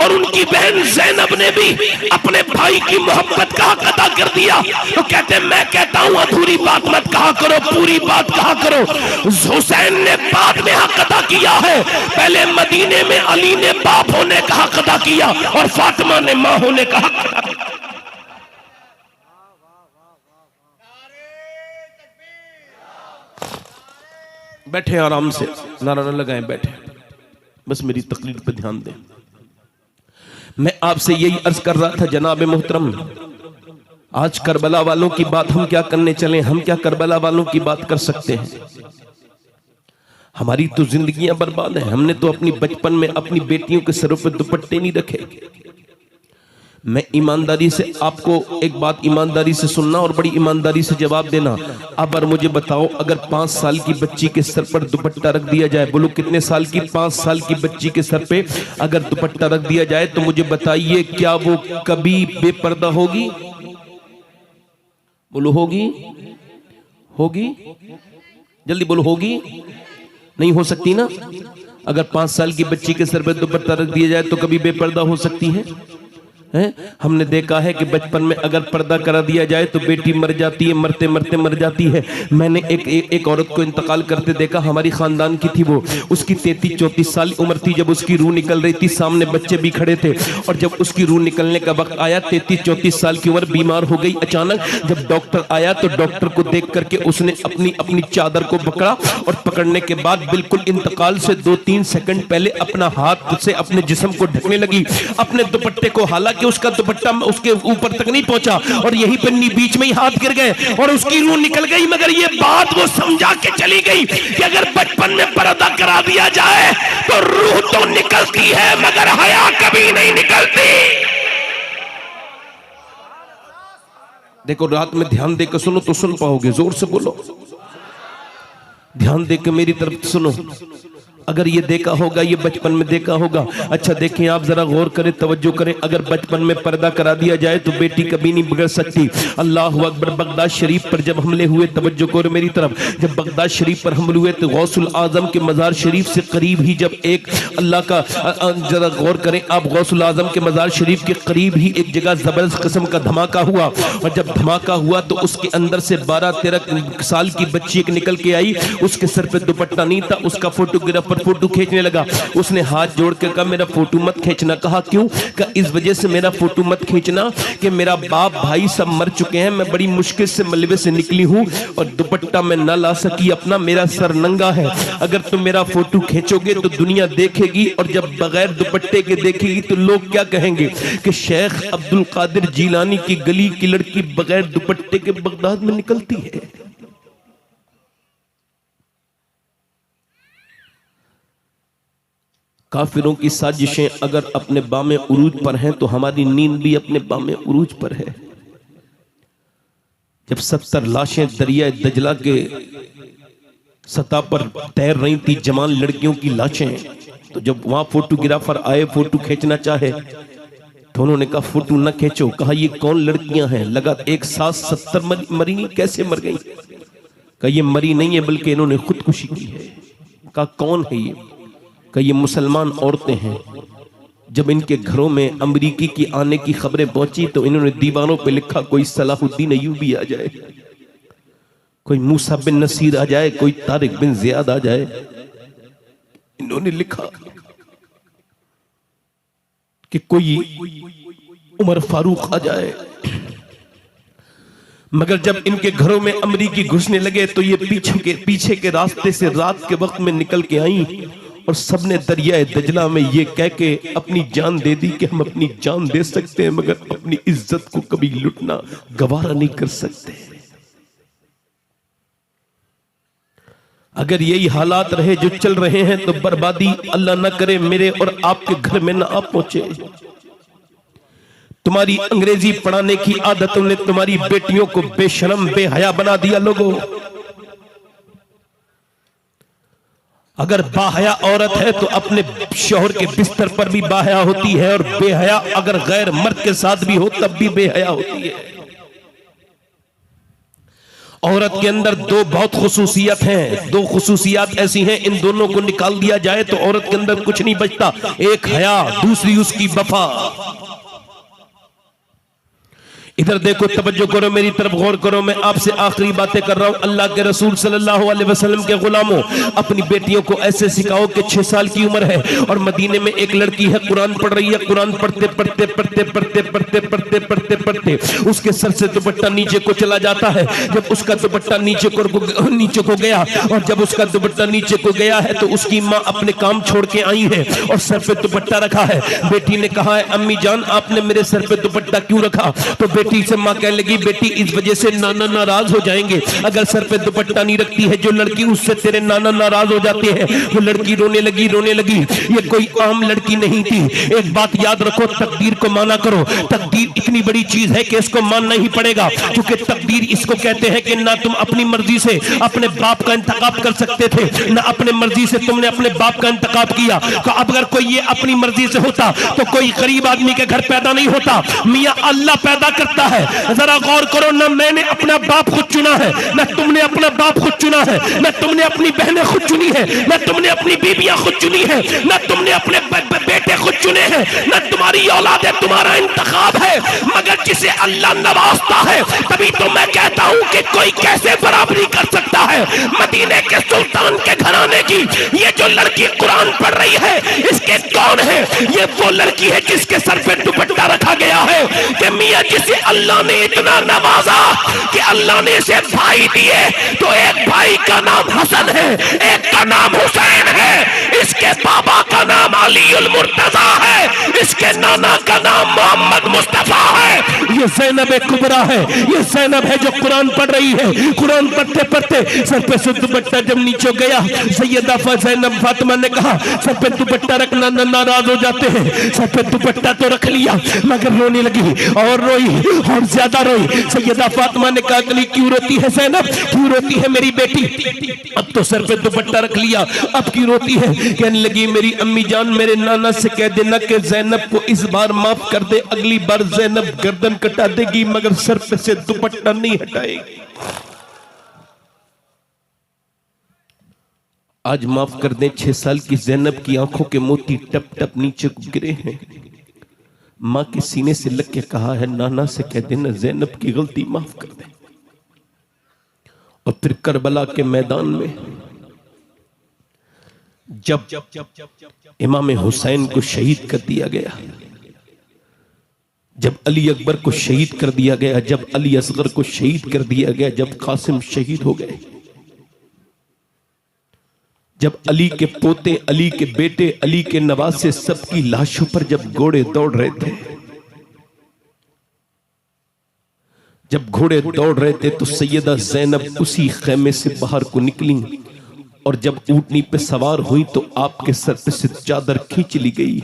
और उनकी बहन ज़ैनब ने भी अपने भाई की मोहब्बत का हक अदा कर दिया। तो कहते हैं, मैं कहता हूं अधूरी बात मत कहा करो, पूरी बात कहा करो। हुसैन ने बाद में हक अदा किया है, पहले मदीने में अली ने बाप होने का हक अदा किया और फातिमा ने मां होने का हक अदा किया। बैठे आराम से, नारा न लगाएं, बैठे, बस मेरी तकरीर पे ध्यान दें। मैं आपसे यही अर्ज कर रहा था जनाब मोहतरम, आज करबला वालों की बात हम क्या करने चले? हम क्या करबला वालों की बात कर सकते हैं? हमारी तो जिंदगियां बर्बाद हैं। हमने तो अपनी बचपन में अपनी बेटियों के सरों पे दुपट्टे नहीं रखे। मैं ईमानदारी से आपको एक बात ईमानदारी से सुनना और बड़ी ईमानदारी से जवाब देना। अब और मुझे बताओ, अगर 5 साल की बच्ची के सर पर दुपट्टा रख दिया जाए, बोलो कितने साल की? 5 साल की बच्ची के सर पे अगर दुपट्टा रख दिया जाए तो मुझे बताइए, क्या वो कभी बेपर्दा होगी? बोलो, होगी? जल्दी बोलो, होगी? नहीं हो सकती ना। अगर 5 साल की बच्ची के सर पे दुपट्टा रख दिया जाए तो कभी बेपर्दा हो सकती है? हमने देखा है कि बचपन में अगर पर्दा करा दिया जाए तो बेटी मर जाती है, मरते मरते मर जाती है। मैंने एक औरत को इंतकाल करते देखा, हमारी खानदान की थी वो, उसकी 33-34 साल उम्र थी जब उसकी रूह निकल रही थी, सामने बच्चे भी खड़े थे और जब उसकी रूह निकलने का वक्त आया 33-34 साल की उम्र, बीमार हो गई अचानक। जब डॉक्टर आया तो डॉक्टर को देख करके उसने अपनी चादर को पकड़ा और पकड़ने के बाद बिल्कुल इंतकाल से 2-3 सेकंड पहले अपना हाथ से अपने जिस्म को ढकने लगी, अपने दुपट्टे को, हालांकि उसका दुपट्टा उसके ऊपर तक नहीं पहुंचा और यहीं पर बीच में ही हाथ गिर गए और उसकी रूह निकल गई। मगर ये बात वो समझा के चली गई कि अगर बचपन में पर्दा करा दिया जाए तो रूह तो निकलती है मगर हया कभी नहीं निकलती। देखो रात में ध्यान देकर सुनो तो सुन पाओगे, जोर से बोलो, ध्यान देकर मेरी तरफ सुनो। अगर ये देखा होगा, ये बचपन में देखा होगा। अच्छा देखें आप, जरा गौर करें, तवज्जो करें। अगर बचपन में पर्दा करा दिया जाए तो बेटी कभी नहीं बिगड़ सकती। अल्लाह अकबर। बगदाद शरीफ पर जब हमले हुए, तवज्जो करो मेरी तरफ, जब बगदाद शरीफ पर हमले हुए तो गौसुल आजम के मज़ार शरीफ से करीब ही जब एक अल्लाह का, जरा गौर करें आप, गौसुल आजम के मज़ार शरीफ के करीब ही एक जगह जबरदस्त किस्म का धमाका हुआ और जब धमाका हुआ तो उसके अंदर से 12-13 साल की बच्ची एक निकल के आई, उसके सर पे दुपट्टा नहीं था, उसका फोटोग्राफर फोटो खींचने लगा। उसने हाथ जोड़ के कहा मेरा फोटो मत खींचना। कहा क्यों? कहा इस वजह से मेरा फोटो मत खींचना कि मेरा बाप भाई सब मर चुके हैं, मैं बड़ी मुश्किल से मलबे से निकली हूं और दुपट्टा मैं न ला सकी अपना, मेरा सर नंगा है। अगर तुम मेरा फोटो खींचोगे तो दुनिया देखेगी और जब बगैर दुपट्टे के देखेगी तो लोग क्या कहेंगे कि शेख अब्दुल कादिर जीलानी की गली की लड़की बगैर दुपट्टे के बगदाद में निकलती है। काफिरों की साजिशें अगर अपने बामे उरूज पर हैं तो हमारी नींद भी अपने बामे उरूज पर है। जब 70 लाशें दरिया दजला के सतह पर तैर रही थी, जवान लड़कियों की लाशें, तो जब वहां फोटोग्राफर आए फोटो खींचना चाहे तो उन्होंने कहा फोटो न खींचो। कहा ये कौन लड़कियां हैं? लगा एक साथ 70 मरी नहीं, कैसे मर गई? कहा ये मरी नहीं है बल्कि इन्होंने खुदकुशी की है। कहा कौन है ये? कि ये मुसलमान औरतें हैं। जब इनके घरों में अमरीकी की आने की खबरें पहुंची तो इन्होंने दीवारों पे लिखा कोई सलाहुद्दीन अय्यूबी आ जाए, कोई मूसा बिन नसीर आ जाए, कोई तारिक बिन जियाद आ जाए। इन्होंने लिखा कि कोई उमर फारूक आ जाए। मगर जब इनके घरों में अमरीकी घुसने लगे तो ये पीछे के रास्ते से रात के वक्त में निकल के आई और सबने दरिया दजला में ये कह के अपनी जान दे दी कि हम अपनी जान दे सकते हैं मगर अपनी इज्जत को कभी लुटना गवारा नहीं कर सकते। अगर यही हालात रहे जो चल रहे हैं तो बर्बादी अल्लाह न करे मेरे और आपके घर में ना आ पहुंचे। तुम्हारी अंग्रेजी पढ़ाने की आदतों ने तुम्हारी बेटियों को बेशरम बेहया बना दिया। लोगों, अगर बाहया औरत है तो अपने शौहर के बिस्तर पर भी बाहया होती है और बेहया अगर गैर मर्द के साथ भी हो तब भी बेहया होती है। औरत के अंदर दो बहुत खुसूसियत हैं, दो खुसूसियत ऐसी हैं, इन दोनों को निकाल दिया जाए तो औरत के अंदर कुछ नहीं बचता। एक हया, दूसरी उसकी वफा। इधर देखो, तवज्जो करो, मेरी तरफ गौर करो। मैं आपसे आखिरी बातें कर रहा हूं। अल्लाह के रसूल सल्लल्लाहु अलैहि वसल्लम के गुलामों, अपनी बेटियों को ऐसे सिखाओ कि 6 साल की उम्र है और मदीने में एक लड़की है, कुरान पढ़ रही है। कुरान पढ़ते पढ़ते पढ़ते पढ़ते पढ़ते पढ़ते पढ़ते पढ़ते उसके सर से दुपट्टा नीचे को चला जाता है। जब उसका दुपट्टा नीचे को गया और जब उसका दुपट्टा नीचे को गया है तो उसकी माँ अपने काम छोड़ के आई है और सर पे दुपट्टा रखा है। बेटी ने कहा है अम्मी जान आपने मेरे सर पे दुपट्टा क्यों रखा? तो बेटी से मां कहने लगी बेटी इस वजह से नाना नाराज हो जाएंगे। अगर सर पे दुपट्टा नहीं रखती है जो लड़की उससे तेरे नाना नाराज हो जाते हैं। वो लड़की रोने लगी। ये कोई आम लड़की नहीं थी। एक बात याद रखो, तकदीर को माना करो। तकदीर इतनी बड़ी चीज है कि इसको मानना ही पड़ेगा, क्योंकि तकदीर इसको कहते हैं कि ना तुम अपनी मर्जी से अपने बाप का इंतखाब कर सकते थे, ना अपने मर्जी से तुमने अपने बाप का इंतखाब किया। तो अब अगर कोई ये अपनी मर्जी से होता तो कोई गरीब आदमी के घर पैदा नहीं होता। मियां अल्लाह पैदा करता सकता है। जरा गौर करो, ना मैंने अपना बाप खुद चुना है, ना तुमने अपना बाप खुद चुना है, ना तुमने अपनी बहनें खुद चुनी है, ना तुमने अपनी बीबियां खुद चुनी है, ना तुमने अपने बेटे खुद चुने हैं, ना तुम्हारी औलाद है, तुम्हारा इंतखाब है। मगर जिसे अल्लाह नवाजता है, तभी तो मैं कहता हूं कि कोई कैसे बराबरी कर सकता है। मदीने के सुल्तान के घराने की ये जो लड़की कुरान पढ़ रही है, इसके कौन है? ये वो लड़की है जिसके सर पे दुपट्टा रखा गया है कि मियां जिसे अल्लाह ने इतना नवाजा कि अल्लाह ने इसे भाई दिए, तो एक भाई का नाम हसन है, एक का नाम हुसैन है, इसके बाबा का नाम अलीउल मुर्तजा है, इसके नाना का नाम मोहम्मद मुस्तफा है। ये ज़ैनब कुबरा है, ये ज़ैनब है जो कुरान पढ़ रही है। कुरान पढ़ते पढ़ते सर पे से दुपट्टा जब नीचे गया, सैयदा ज़ैनब फातिमा ने कहा सर पे दुपट्टा रखना, नाराज हो जाते हैं। सर पे दुपट्टा तो रख लिया, मगर रोने लगी और रोई और ज्यादा रोई। सैयदा फातिमा ने कहा अगली क्यों रोती है ज़ैनब, क्यों रोती है मेरी बेटी? अब तो सर पे दुपट्टा रख लिया, अब क्यों रोती है? कहने लगी मेरी अम्मी जान, मेरे नाना से कह देना कि ज़ैनब को इस बार माफ कर दे, अगली बार ज़ैनब गर्दन कटा देगी मगर सर पे से दुपट्टा नहीं हटाएगी। आज माफ कर दें, 6 साल की ज़ैनब की आंखों के मोती टप टप नीचे गिरे हैं। मां के सीने से लग के कहा है नाना से कह देना ज़ैनब की गलती माफ कर दे। और फिर करबला के मैदान में जब इमाम हुसैन को शहीद कर दिया गया, जब अली अकबर को शहीद कर दिया गया, जब अली असगर को शहीद कर दिया गया, जब कासिम शहीद हो गए, जब अली के पोते, अली के बेटे, अली के नवासे सबकी लाशों पर जब घोड़े दौड़ रहे थे, जब घोड़े दौड़ रहे थे तो सैयदा ज़ैनब उसी खेमे से बाहर को निकली और जब ऊंटनी पे सवार हुई तो आपके सर पे से चादर खींच ली गई।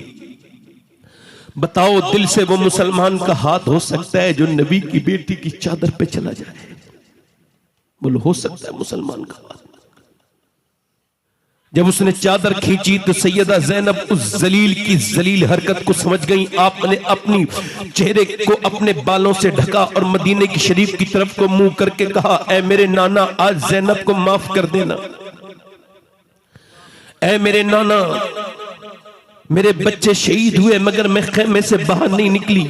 बताओ दिल से वो मुसलमान का हाथ हो सकता है जो नबी की बेटी की चादर पे चला जाए? बोलो हो सकता है मुसलमान का हाथ? जब उसने चादर खींची तो सैयदा ज़ैनब उस जलील की जलील हरकत को समझ गई। आपने अपनी चेहरे को अपने बालों से ढका और मदीने की शरीफ की तरफ को मुंह करके कहा ऐ मेरे नाना, आज ज़ैनब को माफ कर देना। ऐ मेरे नाना, मेरे बच्चे शहीद हुए मगर मैं खेमे से बाहर नहीं निकली,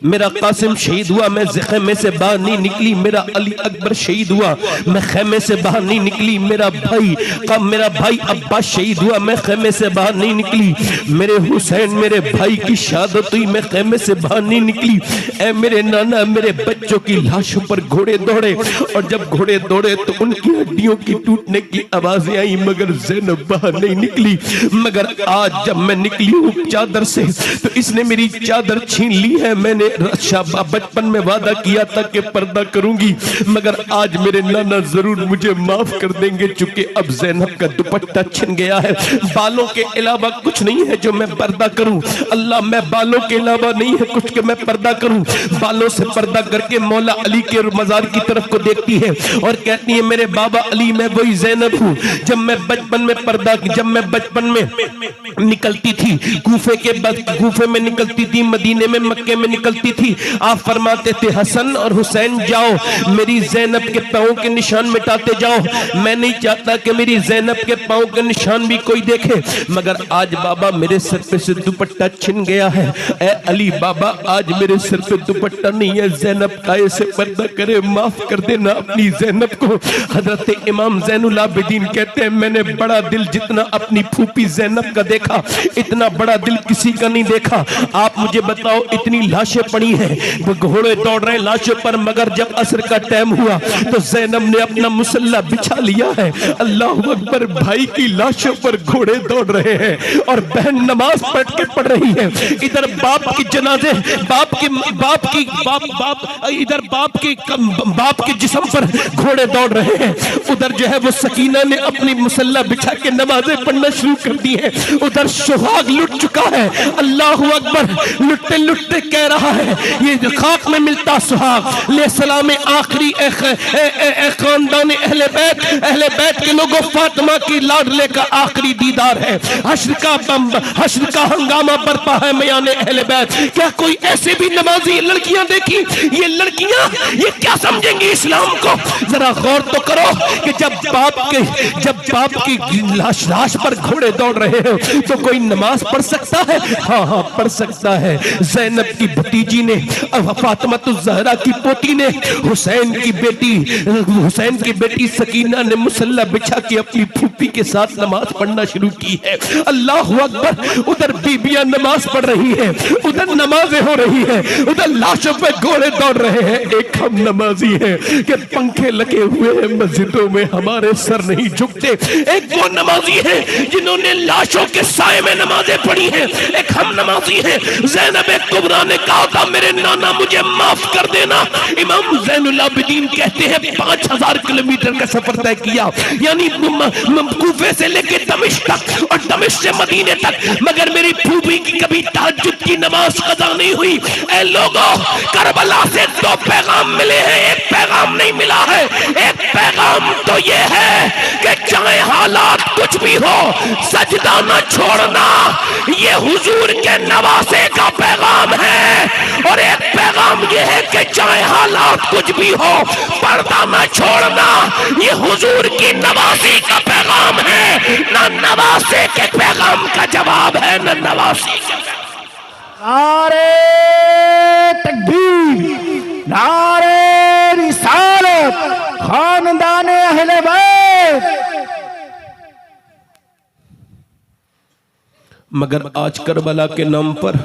मेरा कासिम शहीद हुआ मैं खेमे से बाहर नहीं निकली, मेरा अली अकबर शहीद हुआ मैं खेमे से बाहर नहीं निकली, मेरा भाई अब्बास शहीद हुआ मैं खेमे से बाहर नहीं निकली, मेरे हुसैन मेरे भाई की शहादत हुई मैं खेमे से बाहर नहीं निकली। ऐ मेरे नाना, मेरे बच्चों की लाशों पर घोड़े दौड़े और जब घोड़े दौड़े तो उनकी हड्डियों की टूटने की आवाजें आई मगर ज़ैनब बाहर नहीं निकली। मगर आज जब मैं निकली हूँ चादर से तो इसने मेरी चादर छीन ली है। मैंने बचपन में वादा किया था कि पर्दा करूंगी मगर आज मेरे नाना जरूर मुझे माफ कर देंगे, चूंकि अब ज़ैनब का दुपट्टा छिन गया है। बालों के अलावा कुछ नहीं है जो मैं पर्दा करूं। अल्लाह, मैं बालों के अलावा नहीं है कुछ कि मैं पर्दा करूं। बालों से पर्दा करके मौला अली के मजार की तरफ को देखती है और कहती है मेरे बाबा अली, मैं वही ज़ैनब हूं जब मैं बचपन में निकलती थी, कूफे में निकलती थी, मदीने में, मक्के में निकलती थी। आप फरमाते थे हसन और हुसैन जाओ मेरी ज़ैनब के पांव के निशान मिटाते जाओ। मैं नहीं चाहता कि मेरी ज़ैनब के पांव के निशान भी कोई देखे, मगर आज बाबा मेरे सर पे से दुपट्टा छिन गया है। ए अली बाबा, आज मेरे सर पे दुपट्टा नहीं है, ज़ैनब काये से पर्दा करे, माफ कर देना अपनी ज़ैनब को। हजरत इमाम ज़ैनुल आबिदीन कहते हैं मैंने बड़ा दिल जितना अपनी फूफी ज़ैनब का देखा, इतना बड़ा दिल किसी का नहीं देखा। आप मुझे बताओ, इतनी लाशें पड़ी हैं, वो घोड़े दौड़ रहे हैं लाशों पर, मगर जब असर का टाइम हुआ तो ज़ैनब ने अपना मुसल्ला बिछा लिया है। अल्लाह अकबर, भाई की लाशों पर घोड़े दौड़ रहे हैं और बहन नमाज पढ़ रही है। इधर बाप की जनाजे, इधर बाप के जिस्म पर घोड़े दौड़ रहे हैं, उधर जो है वो सकीना ने अपनी मुसल्ला बिछा के नमाजें पढ़ना शुरू कर दी है। उधर सुहाग लुट चुका है। अल्लाह अकबर, लुटते लुटते कह रहा है, ये खाक में मिलता सुहाग। ले सलाम आखिरी खानदान अहले बैत के लोगों, फातिमा की लाडले का आखिरी दीदार है। हश्र का हंगामा बरपा है मयाने अहले बैत। क्या कोई ऐसे भी नमाजी लड़कियां देखी? ये लड़कियां ये क्या समझेंगी इस्लाम को? जरा गौर तो करो कि जब बाप की लाश पर घोड़े दौड़ रहे हो तो कोई नमाज पढ़ सकता है? हाँ पढ़ सकता है। ज़ैनब की भतीजी ने, फातिमा ज़हरा की पोती ने, हुसैन की बेटी सकीना ने मुसल्ला बिछा के अपनी फूफी के साथ नमाज पढ़ना शुरू की है। अल्लाह अकबर। उधर बीबियां नमाज पढ़ रही है, उधर नमाजें हो रही है, उधर लाशों पे घोड़े दौड़ रहे हैं। एक हम नमाजी हैं कि पंखे लगे हुए हैं मस्जिदों में, हमारे सर नहीं झुकते। एक वो नमाजी है जिन्होंने लाशों के साए में नमाजें पढ़ी हैं। एक हम नमाजी हैं। ज़ैनब कुबरा ने कहा था मेरे नाना मुझे माफ कर देना। इमाम ज़ैनुल आबिदीन कहते हैं 5000 किलोमीटर का सफर तय किया, यानी कूफे से लेकर दमिश्क तक और दमिश्क से मदीने तक, मगर मेरी फूफी की कभी तहज्जुद की नमाज कज़ा नहीं हुई। ऐ लोगों, करबला से 2 पैगाम मिले हैं, एक पैगाम नहीं मिला है। एक पैगाम तो ये है कि चाहे हालात कुछ भी हो, सजदा न छोड़ना, ये हुजूर के नवासे का पैगाम है। और एक पैगाम ये है कि चाहे हालात कुछ भी हो, पर्दा न छोड़ना, ये हुजूर की नवासी का पैगाम है। ना नवासे के पैगाम का जवाब है, ना नवासी का। नारे तकबीर, नारे रिसालत, खानदान अहले बैत। मगर आज करबला के नाम पर